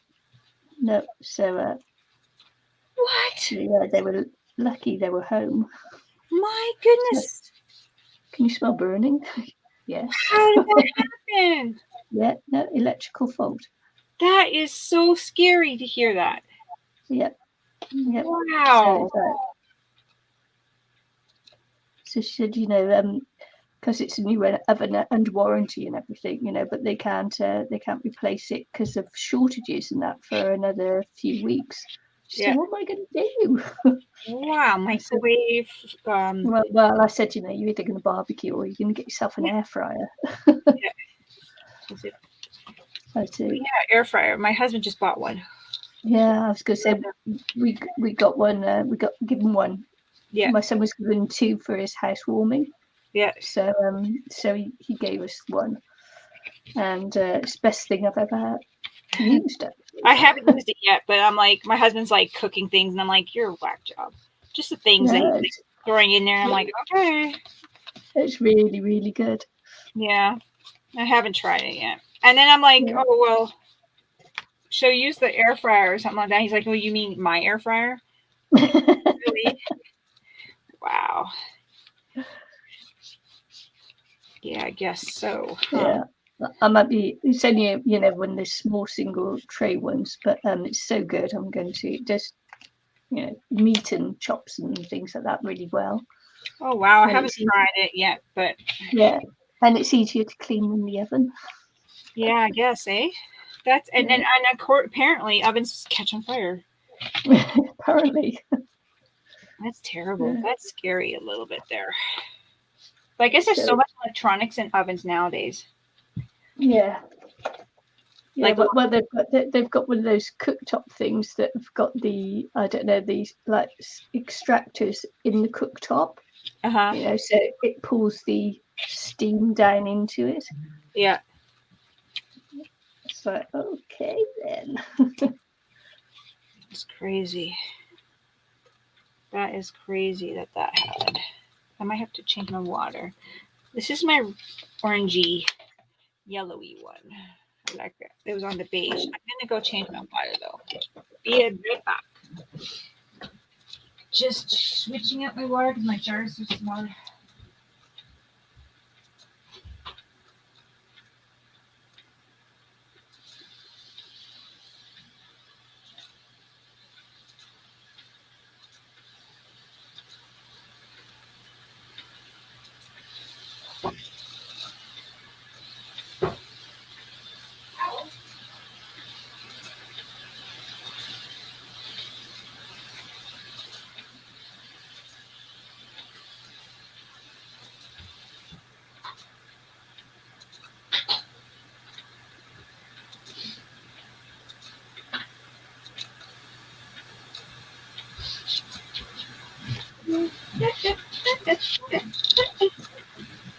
Speaker 2: No. So yeah, they were lucky they were home.
Speaker 1: My
Speaker 2: So,
Speaker 1: goodness.
Speaker 2: can you smell burning? Yes.
Speaker 1: How did that happen?
Speaker 2: Yeah. No, electrical fault.
Speaker 1: That is so scary to hear that.
Speaker 2: Yep.
Speaker 1: Wow.
Speaker 2: So she said, because it's a new oven and warranty and everything, but they can't replace it because of shortages and that for another few weeks. She said, what am I going to do?
Speaker 1: Wow, microwave.
Speaker 2: Well, I said, you're either going to barbecue or you're going to get yourself an air fryer.
Speaker 1: Yeah. Is it?
Speaker 2: Yeah,
Speaker 1: air fryer. My husband just bought one.
Speaker 2: Yeah, I was going to say we got one. We got given one.
Speaker 1: Yeah.
Speaker 2: My son was given 2 for his housewarming.
Speaker 1: Yeah.
Speaker 2: So he gave us one, and it's the best thing I've ever used it.
Speaker 1: I haven't used it yet, but I'm like, my husband's like cooking things, and I'm like, you're a whack job. Just the things that he's like, throwing in there. I'm like, okay.
Speaker 2: It's really, really good.
Speaker 1: Yeah, I haven't tried it yet. And then I'm like, oh well, so use the air fryer or something like that. He's like, well, you mean my air fryer? Really? Wow. Yeah, I guess so. Huh?
Speaker 2: Yeah, I might be. It's only one of those small single tray ones, but it's so good. I'm going to just meat and chops and things like that really well.
Speaker 1: Oh wow, I haven't tried it yet, but
Speaker 2: yeah, and it's easier to clean than the oven.
Speaker 1: Yeah, I guess, eh? That's and apparently ovens catch on fire.
Speaker 2: Apparently.
Speaker 1: That's terrible. Yeah. That's scary a little bit there. But I guess there's so much electronics in ovens nowadays.
Speaker 2: Yeah. Yeah, well, they've got one of those cooktop things that have got the these like extractors in the cooktop. So it pulls the steam down into it.
Speaker 1: Yeah.
Speaker 2: So okay then.
Speaker 1: It's crazy. That is crazy that happened. I might have to change my water. This is my orangey, yellowy one. I like it. It was on the beige. I'm gonna go change my water though. Be right back. Just switching out my water because my jar is so small.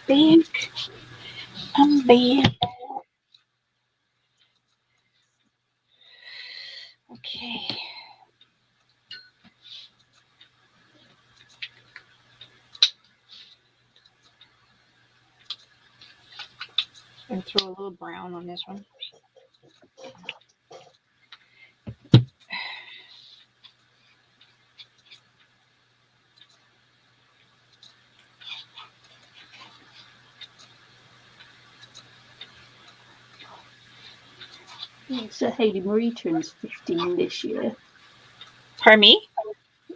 Speaker 1: Big. I'm big. Okay. I'm gonna throw a little brown on this one.
Speaker 2: So Hayley Marie turns 15 this year.
Speaker 1: Pardon me?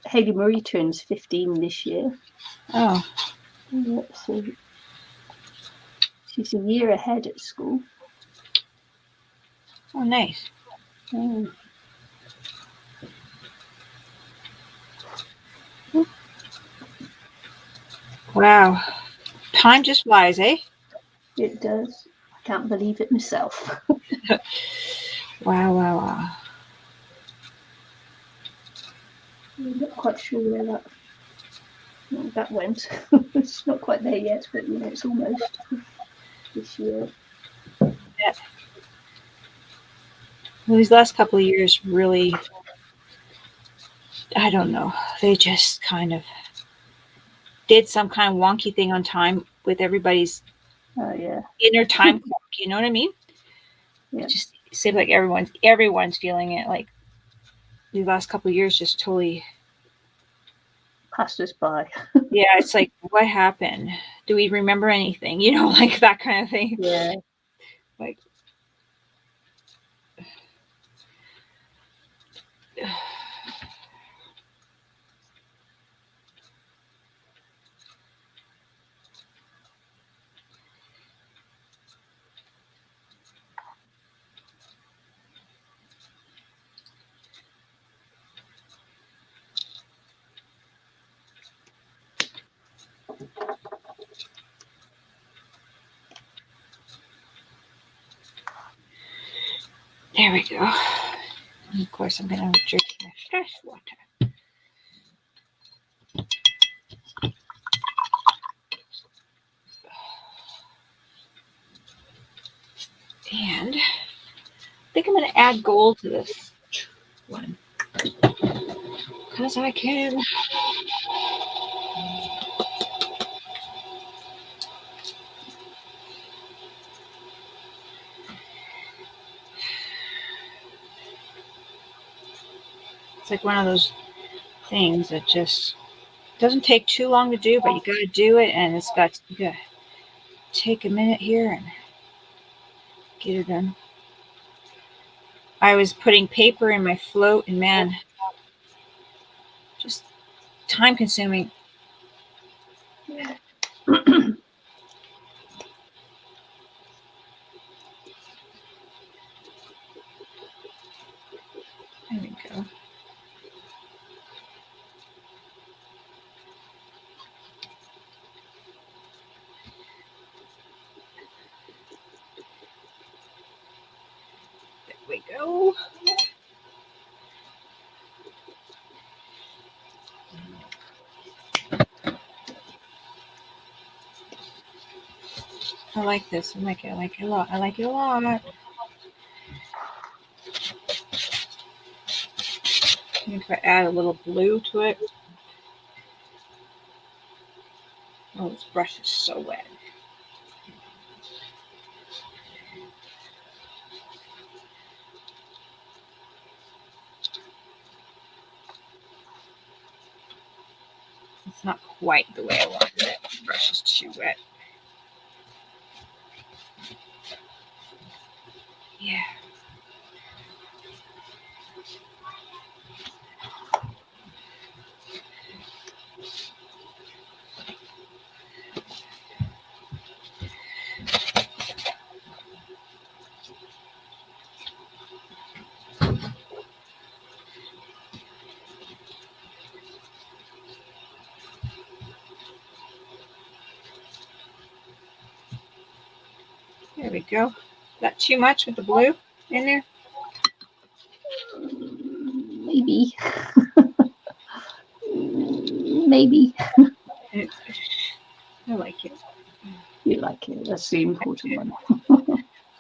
Speaker 2: Hayley Marie turns 15 this year.
Speaker 1: Oh.
Speaker 2: Yeah, so she's a year ahead at school.
Speaker 1: Oh, nice.
Speaker 2: Oh.
Speaker 1: Wow. Time just flies, eh?
Speaker 2: It does. I can't believe it myself.
Speaker 1: Wow.
Speaker 2: I'm not quite sure where that went. It's not quite there yet, but it's almost this year.
Speaker 1: Yeah. these last couple of years really, I don't know, they just kind of did some kind of wonky thing on time with everybody's
Speaker 2: Oh yeah.
Speaker 1: inner time clock. You know what I mean?
Speaker 2: Yeah.
Speaker 1: It just seems like everyone's feeling it. Like the last couple of years, just totally.
Speaker 2: Passed us by.
Speaker 1: Yeah, it's like, what happened? Do we remember anything? You know, like that kind of thing.
Speaker 2: Yeah.
Speaker 1: Like, there we go. And of course, I'm gonna drink my fresh water. And I think I'm gonna add gold to this one because I can. It's like one of those things that just doesn't take too long to do, but you got to do it, and you got to take a minute here and get it done. I was putting paper in my float, and man, just time consuming.
Speaker 2: Yeah.
Speaker 1: There we go. There we go. I like this. I like it. I like it a lot. I like it a lot. I think if I add a little blue to it. Oh, this brush is so wet. It's not quite the way I wanted it. The brush is too wet. Yeah. There we go. Is that too much with the blue in there?
Speaker 2: Maybe. Maybe.
Speaker 1: I like it.
Speaker 2: You like it. That's the important one.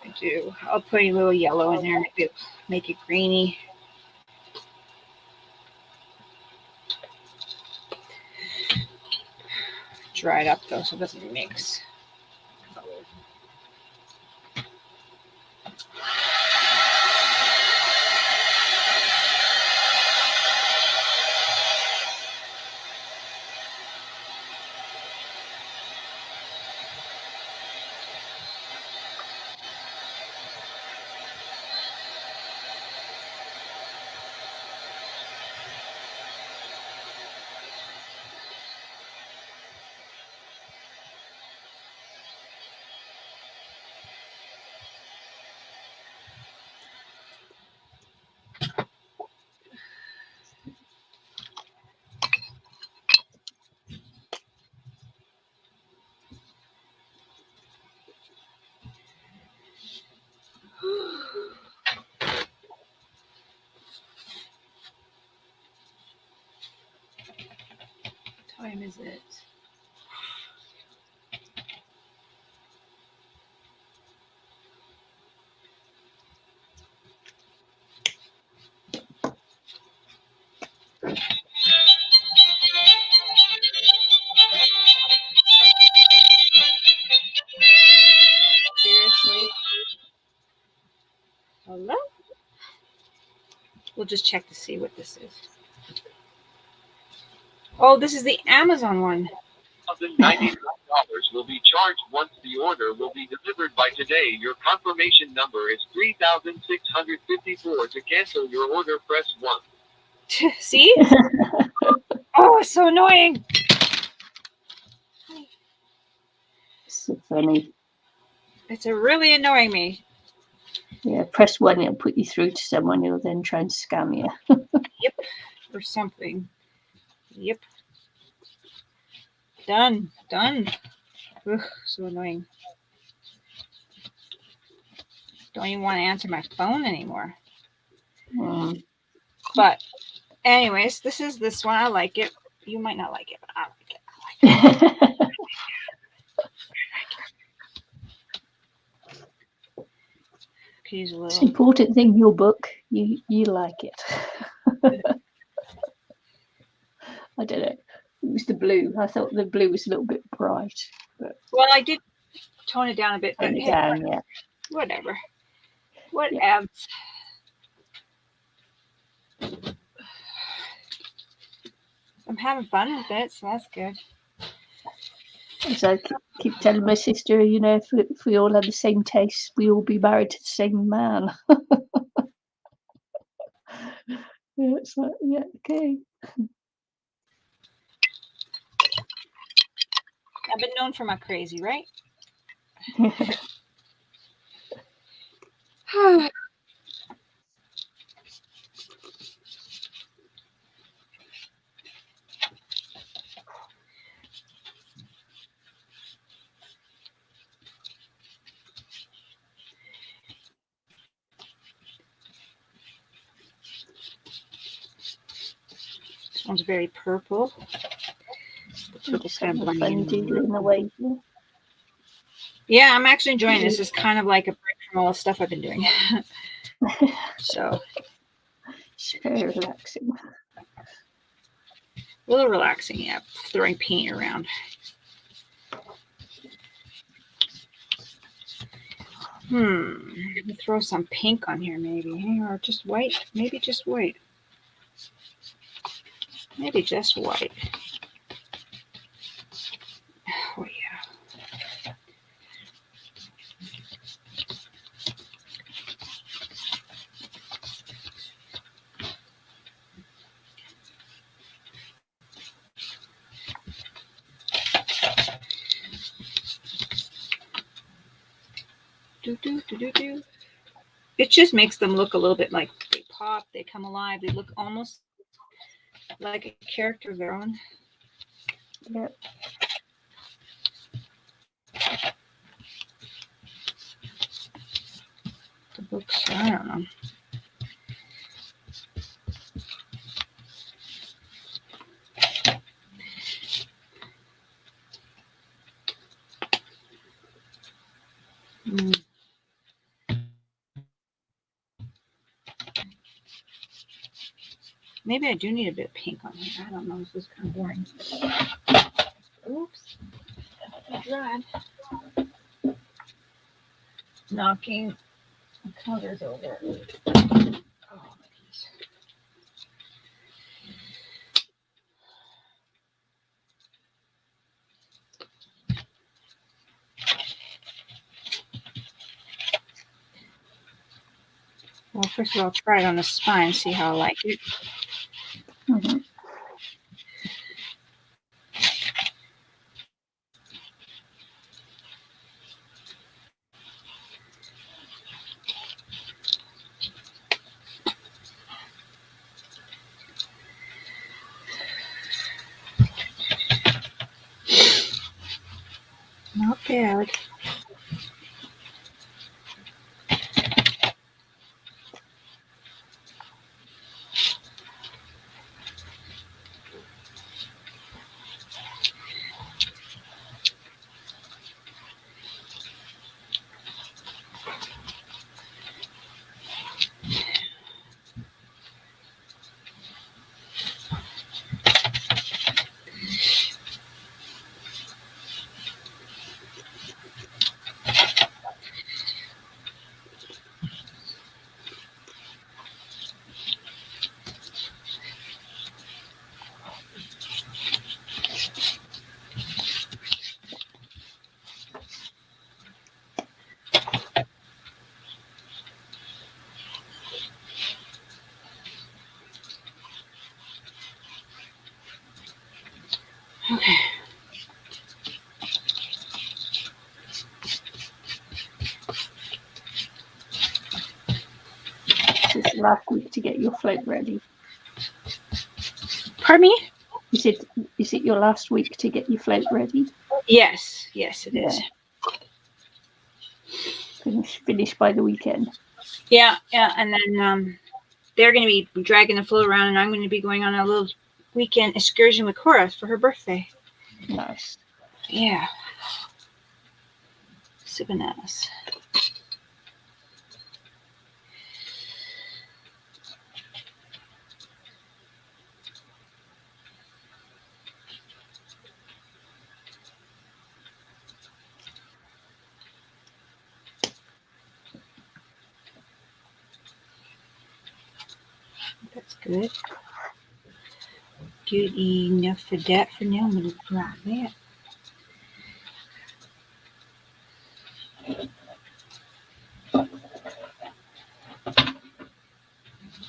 Speaker 1: I do. I'll put a little yellow in there, maybe make it greeny. Dry it up though, so it doesn't mix. What time is it? We'll just check to see what this is. Oh, this is the Amazon one.
Speaker 3: $1,099 will be charged once the order will be delivered by today. Your confirmation number is 3,654. To cancel your order, press 1.
Speaker 1: See? Oh, it's so annoying.
Speaker 2: So funny.
Speaker 1: It's really annoying me.
Speaker 2: Yeah, press 1, it'll put you through to someone who'll then try and scam you.
Speaker 1: Yep. Or something. Yep. Done. Ugh, so annoying. Don't even want to answer my phone anymore. But anyways, this is this one. I like it. You might not like it, but I like it. Could use a little.
Speaker 2: It's an important thing, your book. You like it. I don't know. It was the blue. I thought the blue was a little bit bright. But
Speaker 1: well, I did tone it down a bit, but
Speaker 2: tone it
Speaker 1: hey,
Speaker 2: down, yeah.
Speaker 1: Whatever.
Speaker 2: Yeah.
Speaker 1: I'm having fun with it, so that's good.
Speaker 2: As I keep telling my sister, you know, if we all had the same taste, we all be married to the same man. Yeah, it's like, yeah, okay.
Speaker 1: I've been known for my crazy, right? This one's very purple. The purple's kind of blending
Speaker 2: in the way.
Speaker 1: Yeah, I'm actually enjoying this. It's kind of like a break from all the stuff I've been doing. So
Speaker 2: it's very relaxing.
Speaker 1: A little relaxing, yeah. Throwing paint around. Throw some pink on here, maybe, or just white. Maybe just white. Maybe just white. Oh yeah. It just makes them look a little bit like they pop, they come alive, they look almost like a character of their own.
Speaker 2: Yep.
Speaker 1: The books, I don't know. Maybe I do need a bit of pink on here. I don't know. This is kind of boring. Oops. Dried. Knocking the colors over. Oh, my piece. Well, first of all, I'll try it on the spine, see how I like it.
Speaker 2: Mm-hmm.
Speaker 1: Not bad. Okay.
Speaker 2: This is the last week to get your float ready.
Speaker 1: Pardon me?
Speaker 2: Is it your last week to get your float ready?
Speaker 1: Yes, it is.
Speaker 2: Finish by the weekend.
Speaker 1: Yeah, and then they're going to be dragging the float around, and I'm going to be going on a little weekend excursion with Cora for her birthday.
Speaker 2: Nice.
Speaker 1: Yeah. So bananas. That's good. Good enough for that for now. I'm going to drop that.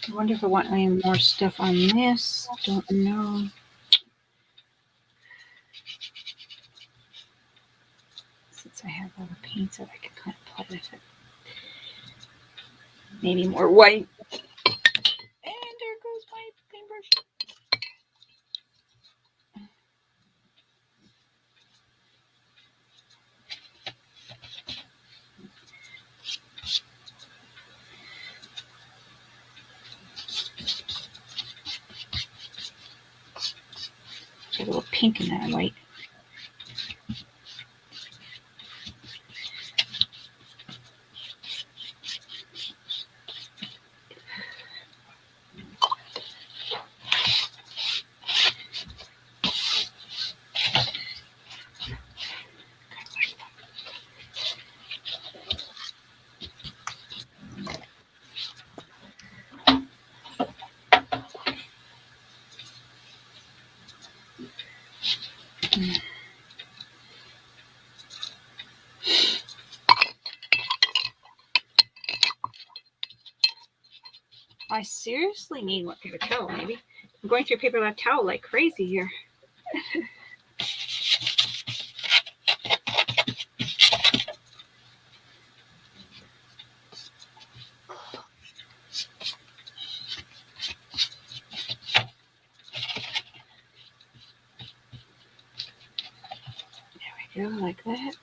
Speaker 1: I wonder if I want any more stuff on this. Don't know. Since I have all the paints that I can kind of play with it. Maybe more white. And there goes my paintbrush. Got a little pink in that white. I seriously need one paper towel, maybe. I'm going through paper towel like crazy here. There we go, like that.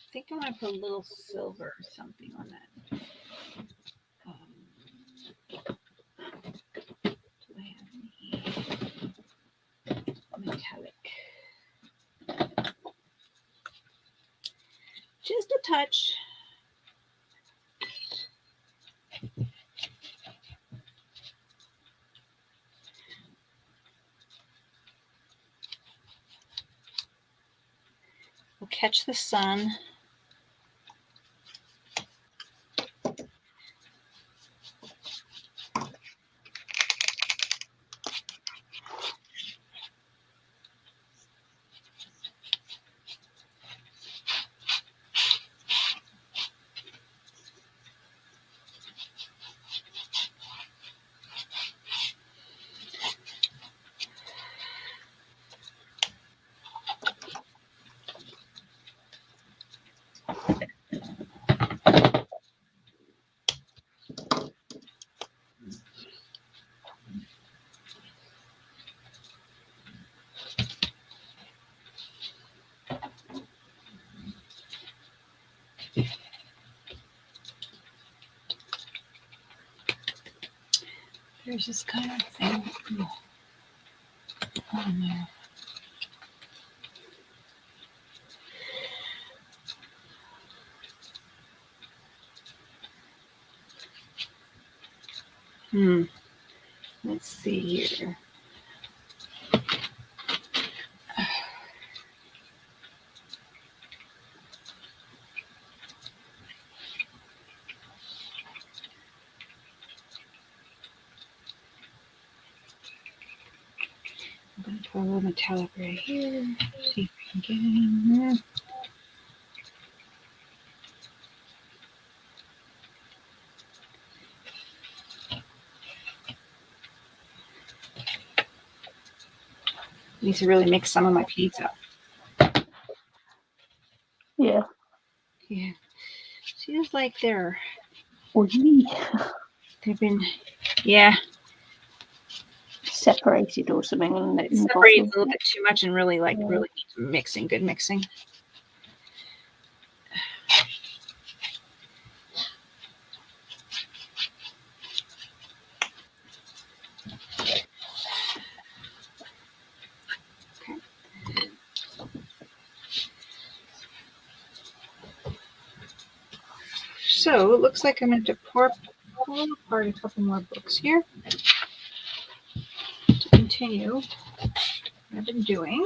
Speaker 1: I think I want to put a little silver or something on that. Do I have any metallic? Just a touch. We'll catch the sun. There's this kind of thing on there. Let's see here. Follow metallic right here. See if we can get it in there. Need to really mix some of my paints up.
Speaker 2: Yeah.
Speaker 1: Yeah. Seems like they've been, yeah,
Speaker 2: separated or something. In the
Speaker 1: separated a
Speaker 2: bottle.
Speaker 1: little bit too much and really really mixing, good mixing. So it looks like I'm going to pull apart a couple more books here to continue what I've been doing.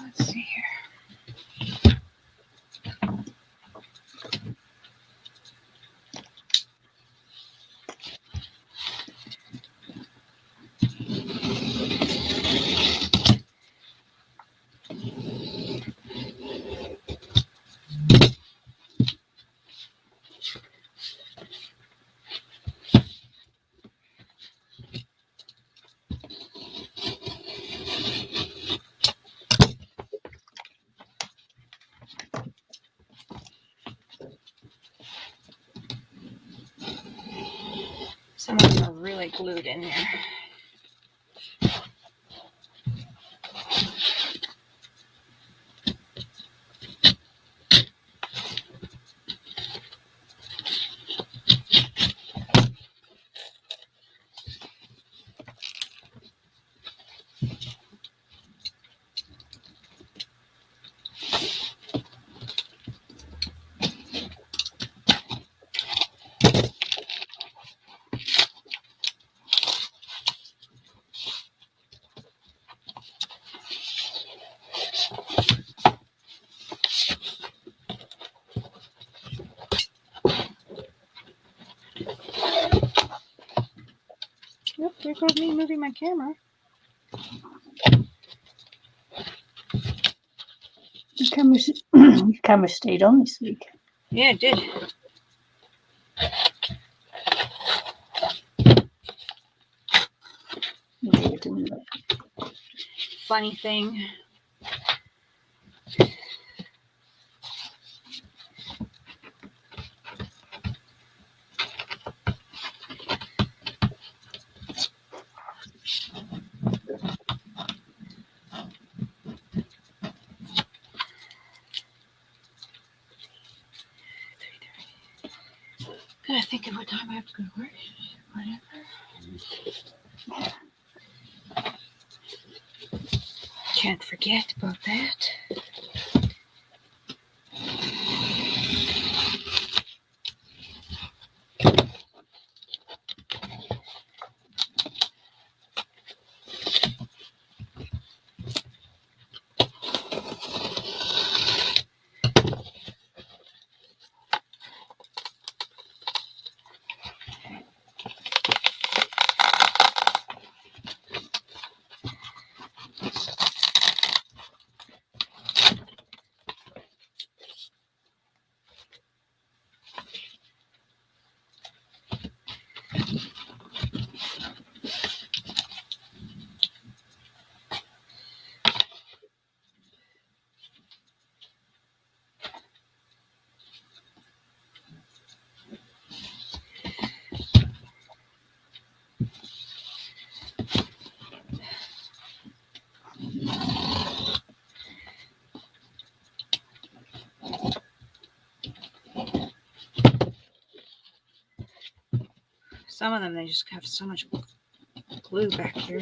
Speaker 1: Let's see here. Some of them are really glued in there. Yep, there goes me moving my camera.
Speaker 2: The camera stayed on this week.
Speaker 1: Yeah, it did.
Speaker 2: Weird, isn't it?
Speaker 1: Funny thing. Gotta think of what time I have to go to work. Whatever. Can't forget about that. Some of them, they just have so much glue back here.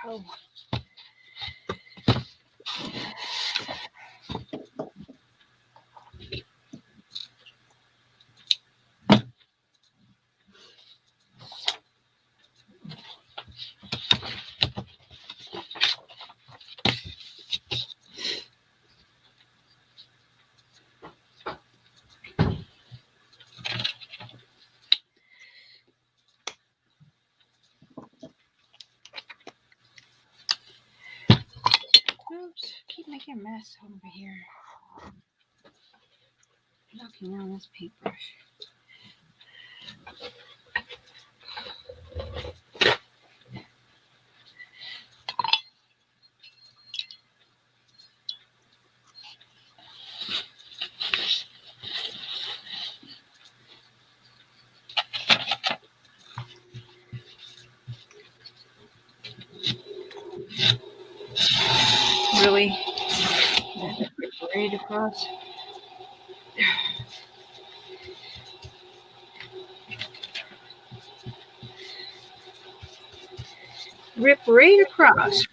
Speaker 1: Oh. Oops, keep making a mess over here. Knocking around this paintbrush. Really? Right across. Rip right across.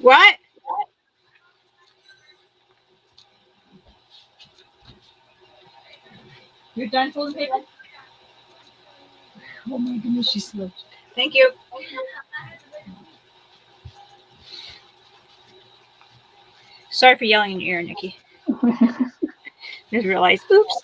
Speaker 1: What? You're done folding paper? Oh my goodness, she slipped. Thank you. Sorry for yelling in your ear, Nikki. Just realized. Oops.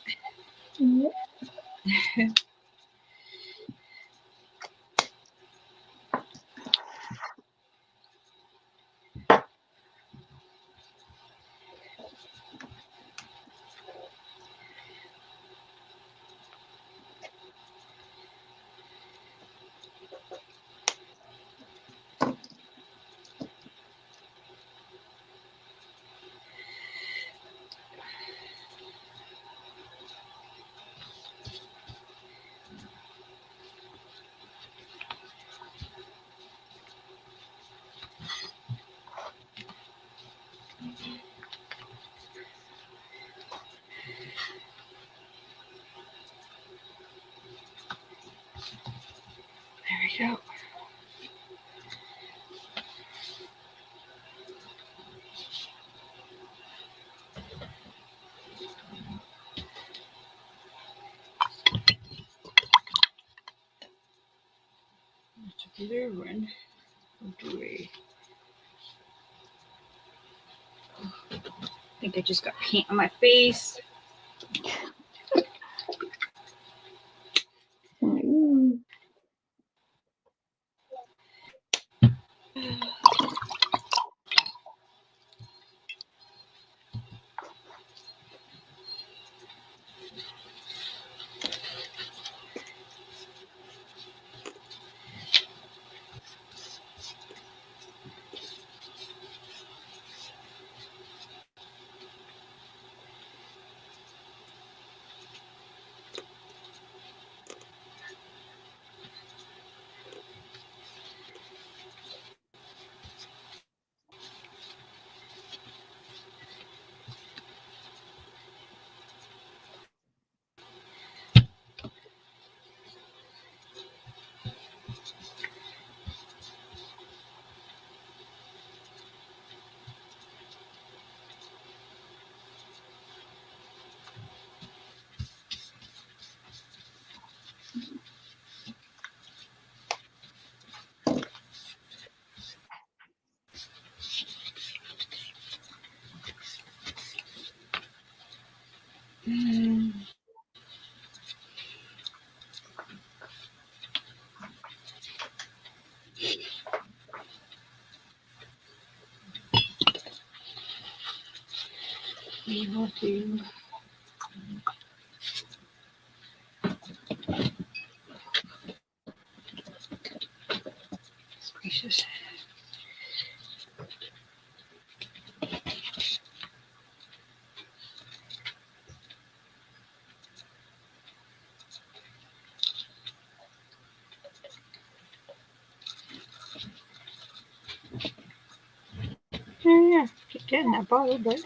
Speaker 1: There we go. That's a blue one. I think I just got paint on my face. able to gracious. Yeah, keep getting that bottle, but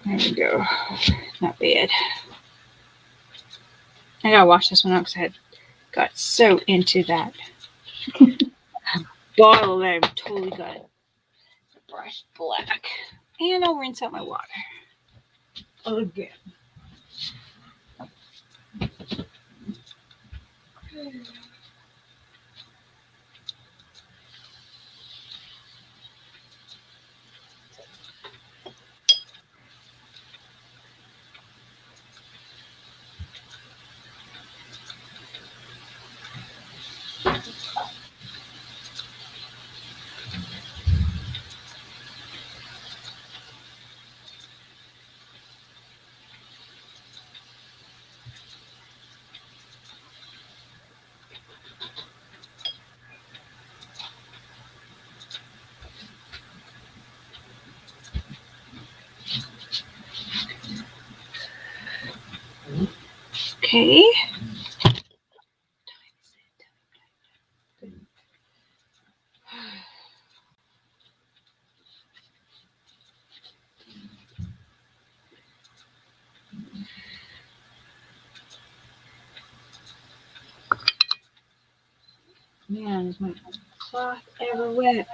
Speaker 1: there we go. Not bad. I gotta wash this one up because I had got so into that bottle that I totally got it brushed black. And I'll rinse out my water again. Okay. Man, is my cloth ever wet?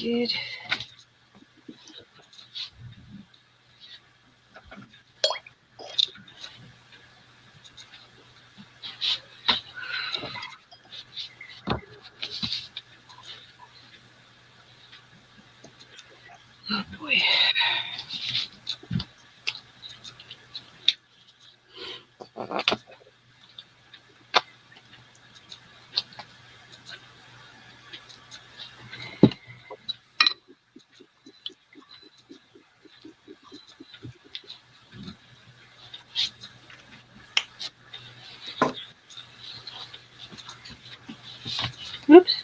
Speaker 1: Good. Oh boy. Oops.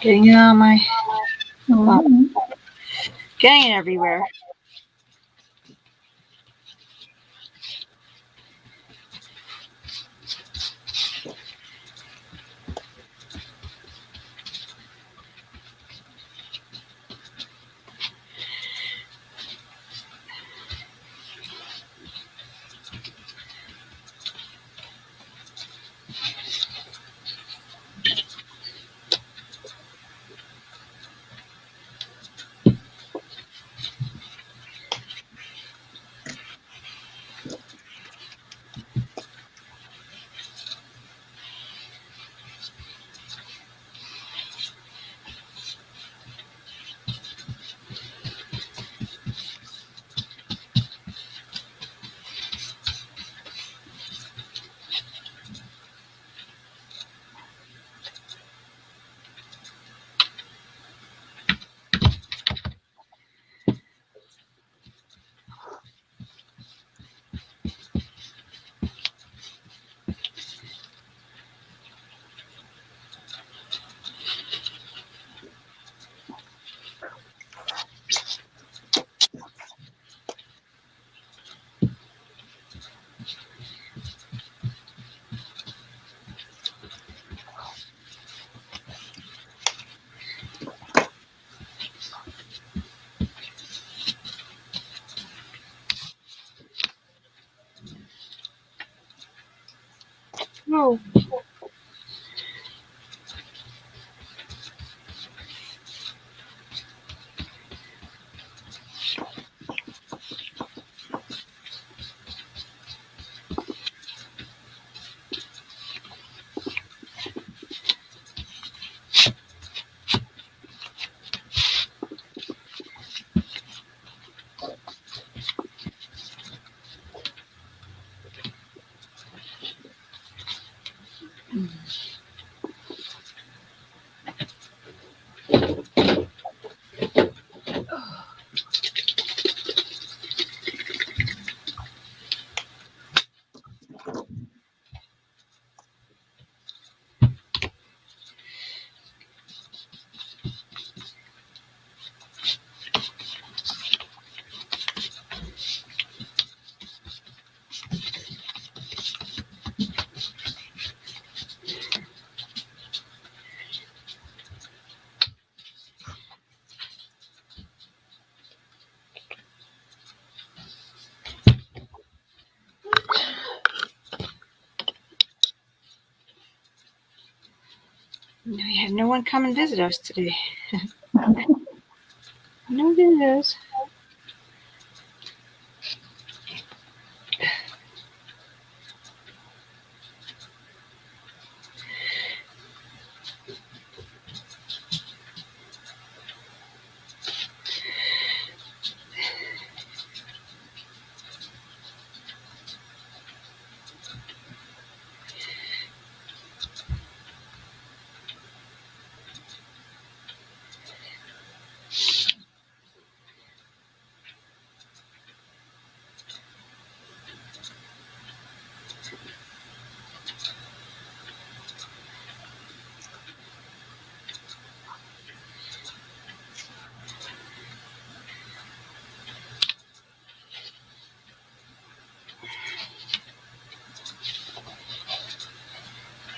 Speaker 1: Getting it on my getting it everywhere. Oh. We had no one come and visit us today. No visitors.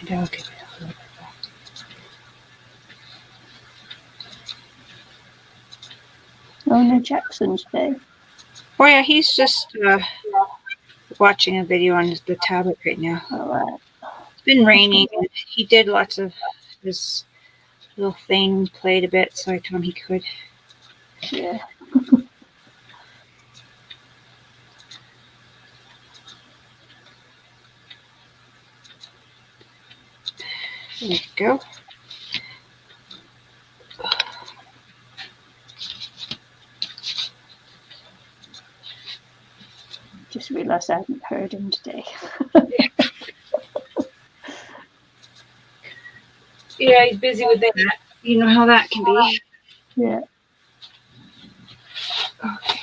Speaker 1: And I'll give it a little bit back.
Speaker 2: Oh, no, Jackson's Day.
Speaker 1: Oh yeah, he's just watching a video on the tablet right now.
Speaker 2: All right.
Speaker 1: It's been raining. And he did lots of this little thing, played a bit, so I told him he could.
Speaker 2: Yeah.
Speaker 1: There you go.
Speaker 2: Just realised I hadn't heard him today.
Speaker 1: Yeah, he's busy with that. You know how that can be.
Speaker 2: Yeah.
Speaker 1: Okay.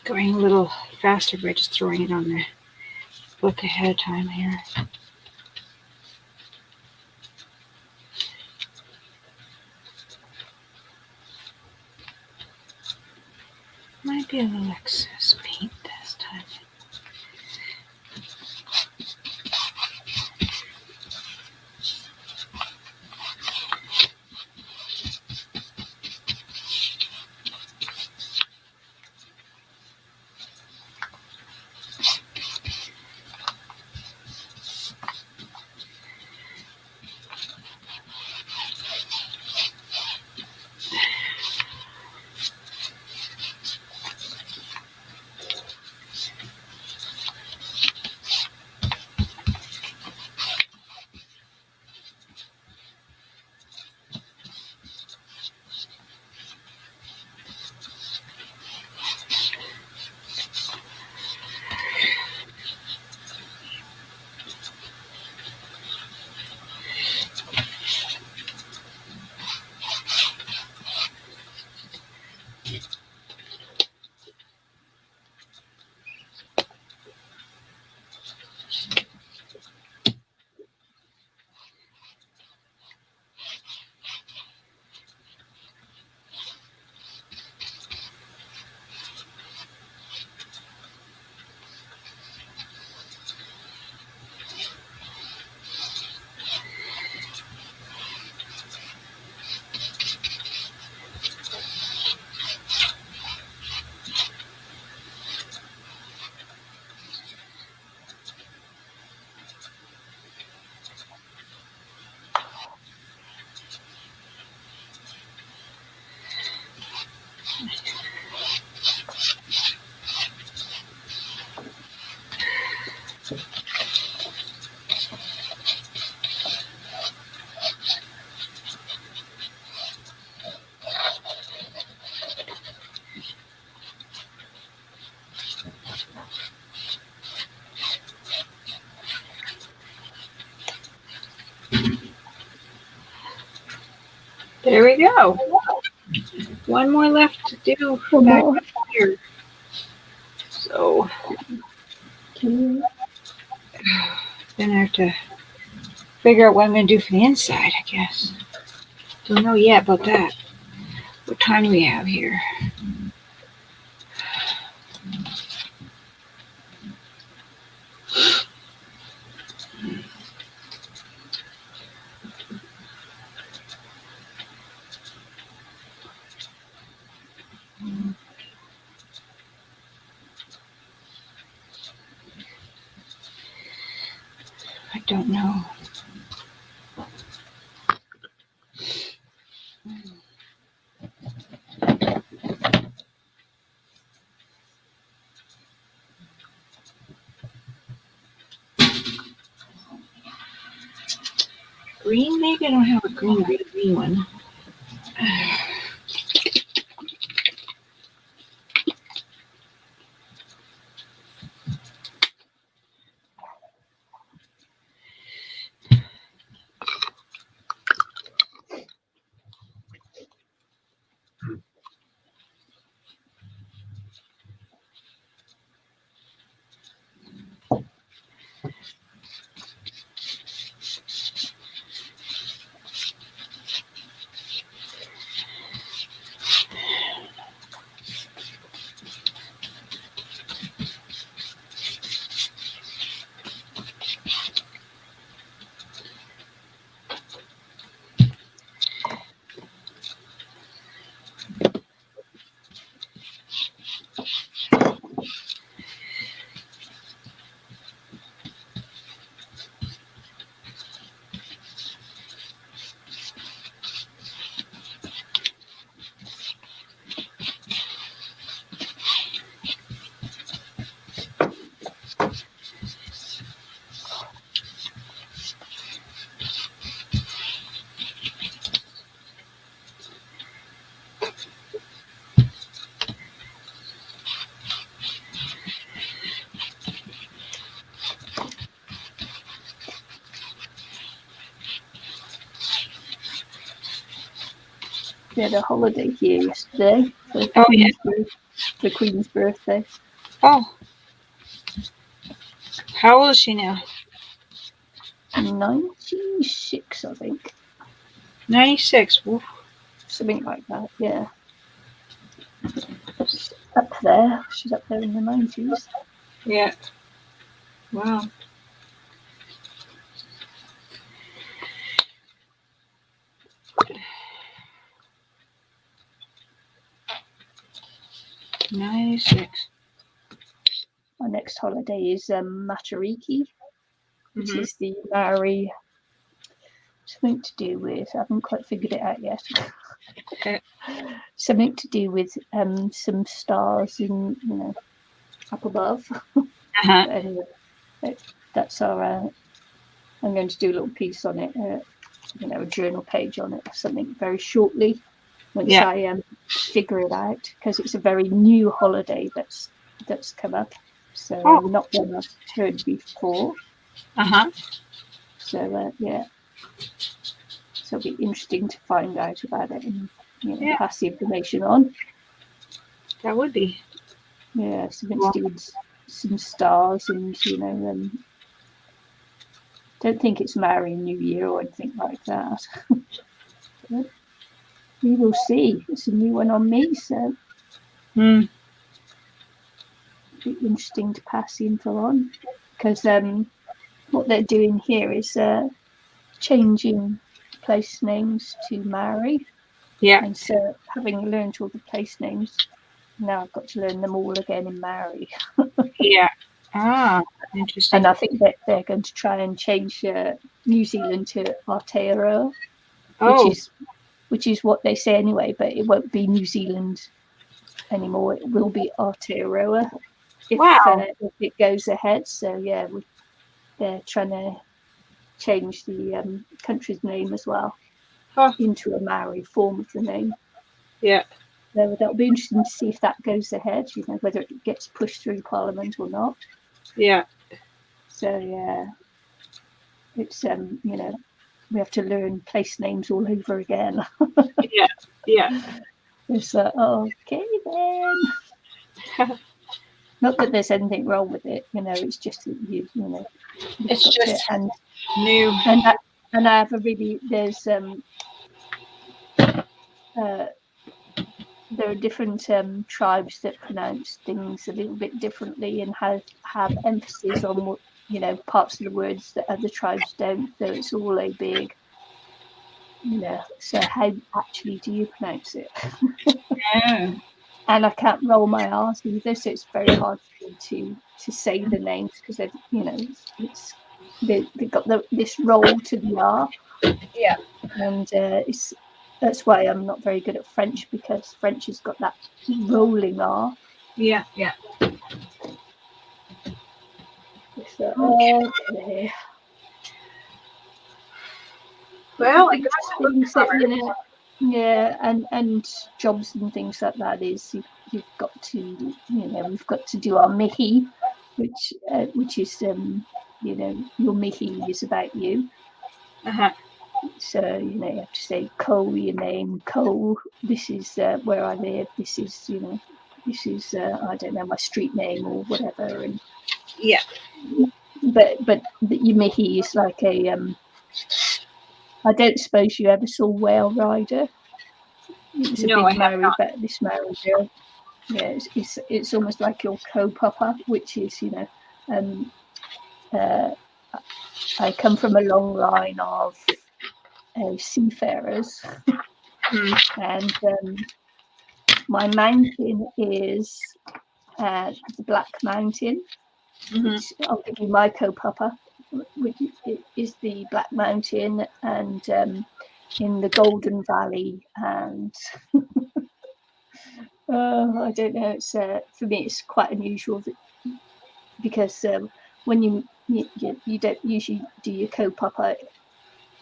Speaker 1: Going a little faster by just throwing it on the book ahead of time here. Might be a little excess paint this time. There we go. One more left to do
Speaker 2: One
Speaker 1: back
Speaker 2: more.
Speaker 1: here. So
Speaker 2: Okay.
Speaker 1: then I have to figure out what I'm going to do for the inside, I guess. Don't know yet about that. What time do we have here? I don't know. Green? Maybe I don't have a green one.
Speaker 2: We had a holiday here yesterday for
Speaker 1: Oh, yeah.
Speaker 2: the Queen's birthday.
Speaker 1: Oh. How old is she now?
Speaker 2: 96, I think.
Speaker 1: 96. Woof.
Speaker 2: Something like that, yeah. Up there. She's up there in the 90s.
Speaker 1: Yeah. Wow. '96.
Speaker 2: Our next holiday is Matariki, which
Speaker 1: Mhm.
Speaker 2: is the Maori. Something to do with, I haven't quite figured it out yet.
Speaker 1: Okay.
Speaker 2: Something to do with some stars in, up above.
Speaker 1: Uh-huh.
Speaker 2: But anyway, that's our. I'm going to do a little piece on it, a journal page on it or something very shortly once I figure it out, because it's a very new holiday that's come up. So not one I've heard before.
Speaker 1: Uh-huh.
Speaker 2: So yeah. So it'll be interesting to find out about it and pass the information on.
Speaker 1: That would be.
Speaker 2: Yeah, something to do with some stars and don't think it's Maori New Year or anything like that. But we will see. It's a new one on me, so it'll be interesting to pass the info on, because what they're doing here is changing place names to Maori.
Speaker 1: Yeah.
Speaker 2: And so, having learned all the place names, now I've got to learn them all again in Maori.
Speaker 1: Yeah. Ah, interesting.
Speaker 2: And I think that they're going to try and change New Zealand to Aotearoa, which is what they say anyway, but it won't be New Zealand anymore. It will be Aotearoa if it goes ahead. So yeah, they're trying to change the country's name as well into a Maori form of the name.
Speaker 1: Yeah.
Speaker 2: So that'll be interesting to see if that goes ahead, whether it gets pushed through Parliament or not.
Speaker 1: Yeah.
Speaker 2: So yeah, it's we have to learn place names all over again.
Speaker 1: Yeah.
Speaker 2: It's like, okay then. Not that there's anything wrong with it, it's just that you've
Speaker 1: It's
Speaker 2: got
Speaker 1: just
Speaker 2: to,
Speaker 1: new.
Speaker 2: and I have a really, there's there are different tribes that pronounce things a little bit differently and have emphasis on what parts of the words that other tribes don't. So it's all a big, so how actually do you pronounce it?
Speaker 1: Yeah.
Speaker 2: And I can't roll my R's either, so it's very hard for me to say the names because they've got this roll to the R.
Speaker 1: Yeah.
Speaker 2: And that's why I'm not very good at French, because French has got that rolling R.
Speaker 1: Yeah.
Speaker 2: So, okay.
Speaker 1: Well, I
Speaker 2: Things
Speaker 1: got the book
Speaker 2: that,
Speaker 1: covered.
Speaker 2: yeah, and jobs and things like that is you've got to, we've got to do our mihi, which is your mihi is about you.
Speaker 1: Uh-huh.
Speaker 2: So you have to say Ko, your name, Ko. This is where I live. This is this is I don't know, my street name or whatever. And
Speaker 1: Yeah.
Speaker 2: but your mihi is like a I don't suppose you ever saw Whale Rider. It's a
Speaker 1: No, I
Speaker 2: big
Speaker 1: have not.
Speaker 2: this Maori girl. Yeah, it's almost like your co-papa, which is I come from a long line of seafarers, and my mountain is the Black Mountain, which I'll give you my co-papa, which is the Black Mountain, and in the Golden Valley, and I don't know. It's for me, it's quite unusual because when you don't usually do your co-papa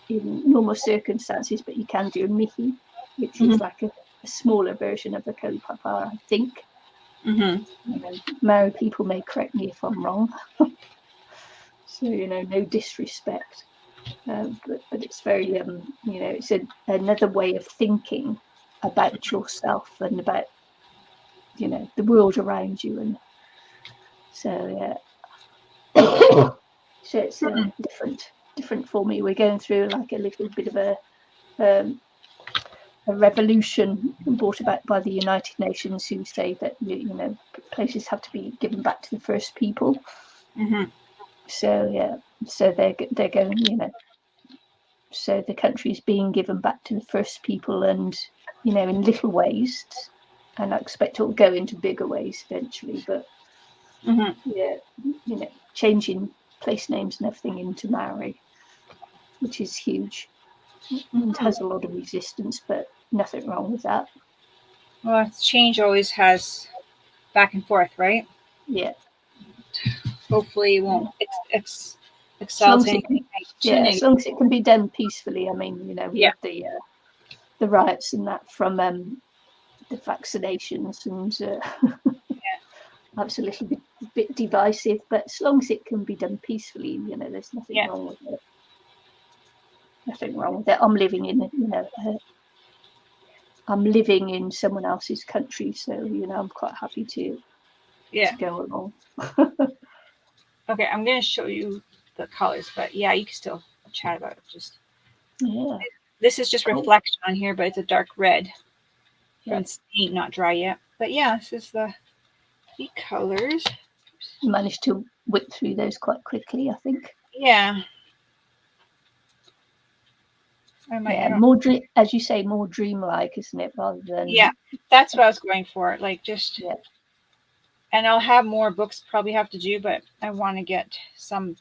Speaker 2: in normal circumstances, but you can do a mihi, which is like a smaller version of a co-papa, I think. Maori people may correct me if I'm wrong. So no disrespect, but it's very it's another way of thinking about yourself and about the world around you, and so so it's different for me. We're going through like a little bit of a revolution brought about by the United Nations, who say that places have to be given back to the first people. So so they're going so the country is being given back to the first people, and in little ways, and I expect it will go into bigger ways eventually, but changing place names and everything into Maori, which is huge and has a lot of resistance, but nothing wrong with that.
Speaker 1: Well, change always has back and forth, right?
Speaker 2: Yeah.
Speaker 1: Hopefully, it won't
Speaker 2: As long
Speaker 1: excel
Speaker 2: as
Speaker 1: to
Speaker 2: it can,
Speaker 1: anything.
Speaker 2: as long as it can be done peacefully. I mean, we
Speaker 1: Yeah.
Speaker 2: had the riots and that from the vaccinations, and that was a little bit divisive. But as long as it can be done peacefully, there's nothing wrong with it. Nothing wrong with it. I'm living in I'm living in someone else's country, so I'm quite happy to go along.
Speaker 1: Okay, I'm going to show you the colors, but yeah, you can still chat about it. This is just reflection on here, but it's a dark red. It's paint, not dry yet. But yeah, this is the colors.
Speaker 2: You managed to whip through those quite quickly, I think.
Speaker 1: Yeah.
Speaker 2: More as you say, more dreamlike, isn't it? Rather than
Speaker 1: that's what I was going for. Like just and I'll have more books probably have to do, but I want to get some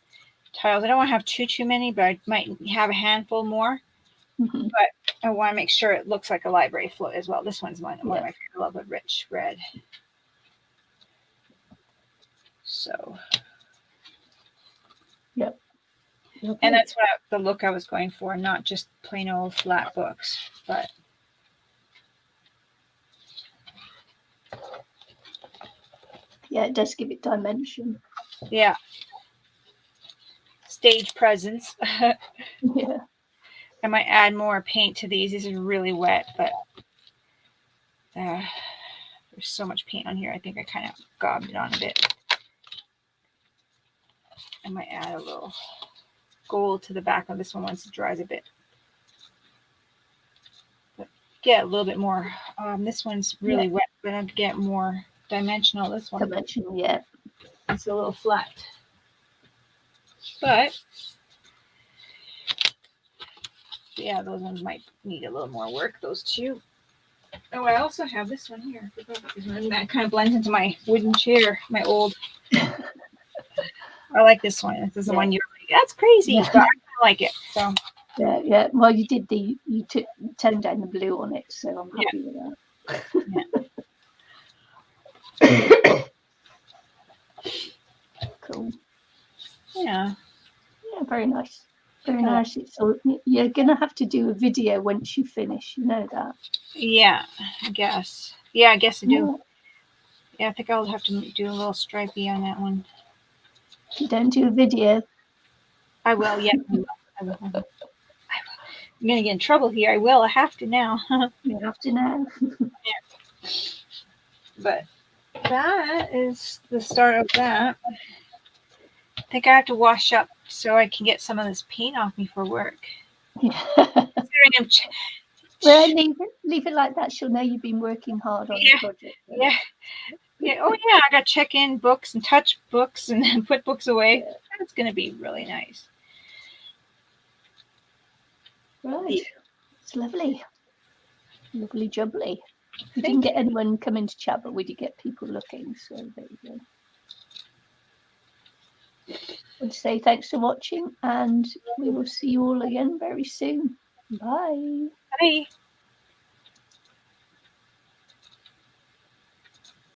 Speaker 1: tiles. I don't want to have too many, but I might have a handful more. But I want to make sure it looks like a library float as well. This one's one of my favorite. I love a rich red. So.
Speaker 2: Yep.
Speaker 1: And that's what the look I was going for, not just plain old flat books, but.
Speaker 2: Yeah, it does give it dimension.
Speaker 1: Yeah. Stage presence.
Speaker 2: Yeah.
Speaker 1: I might add more paint to these. This is really wet, but there's so much paint on here. I think I kind of gobbed it on a bit. I might add a little gold to the back of this one once it dries a bit. But get a little bit more. This one's really wet, but I'll get more dimensional. This one.
Speaker 2: Dimensional, yeah.
Speaker 1: It's a little flat. But yeah, those ones might need a little more work, those two. Oh, I also have this one here. I forgot about this one. That kind of blends into my wooden chair, my old. I like this one. This is the one you're like, that's crazy, but I like it. So
Speaker 2: yeah. Well, you did you toned down the blue on it, so I'm happy with that. Cool.
Speaker 1: Yeah,
Speaker 2: very nice. Very nice. So you're gonna have to do a video once you finish. You know that.
Speaker 1: Yeah, I guess. Yeah, I guess I do. Yeah, I think I'll have to do a little stripey on that one.
Speaker 2: If you don't do a video,
Speaker 1: I will. Yeah, I will. I'm gonna get in trouble here. I will. I have to now.
Speaker 2: You have to now.
Speaker 1: Yeah. But that is the start of that. I think I have to wash up so I can get some of this paint off me for work.
Speaker 2: Yeah. Well, leave it like that. She'll know you've been working hard on the project.
Speaker 1: Yeah. Yeah. Oh yeah, I got to check in books and touch books and then put books away. Yeah. That's gonna be really nice.
Speaker 2: Right. It's lovely. Lovely jubbly. We didn't get anyone coming to chat, but we did get people looking, so there you go. I want to say thanks for watching, and we will see you all again very soon. Bye.
Speaker 1: Bye.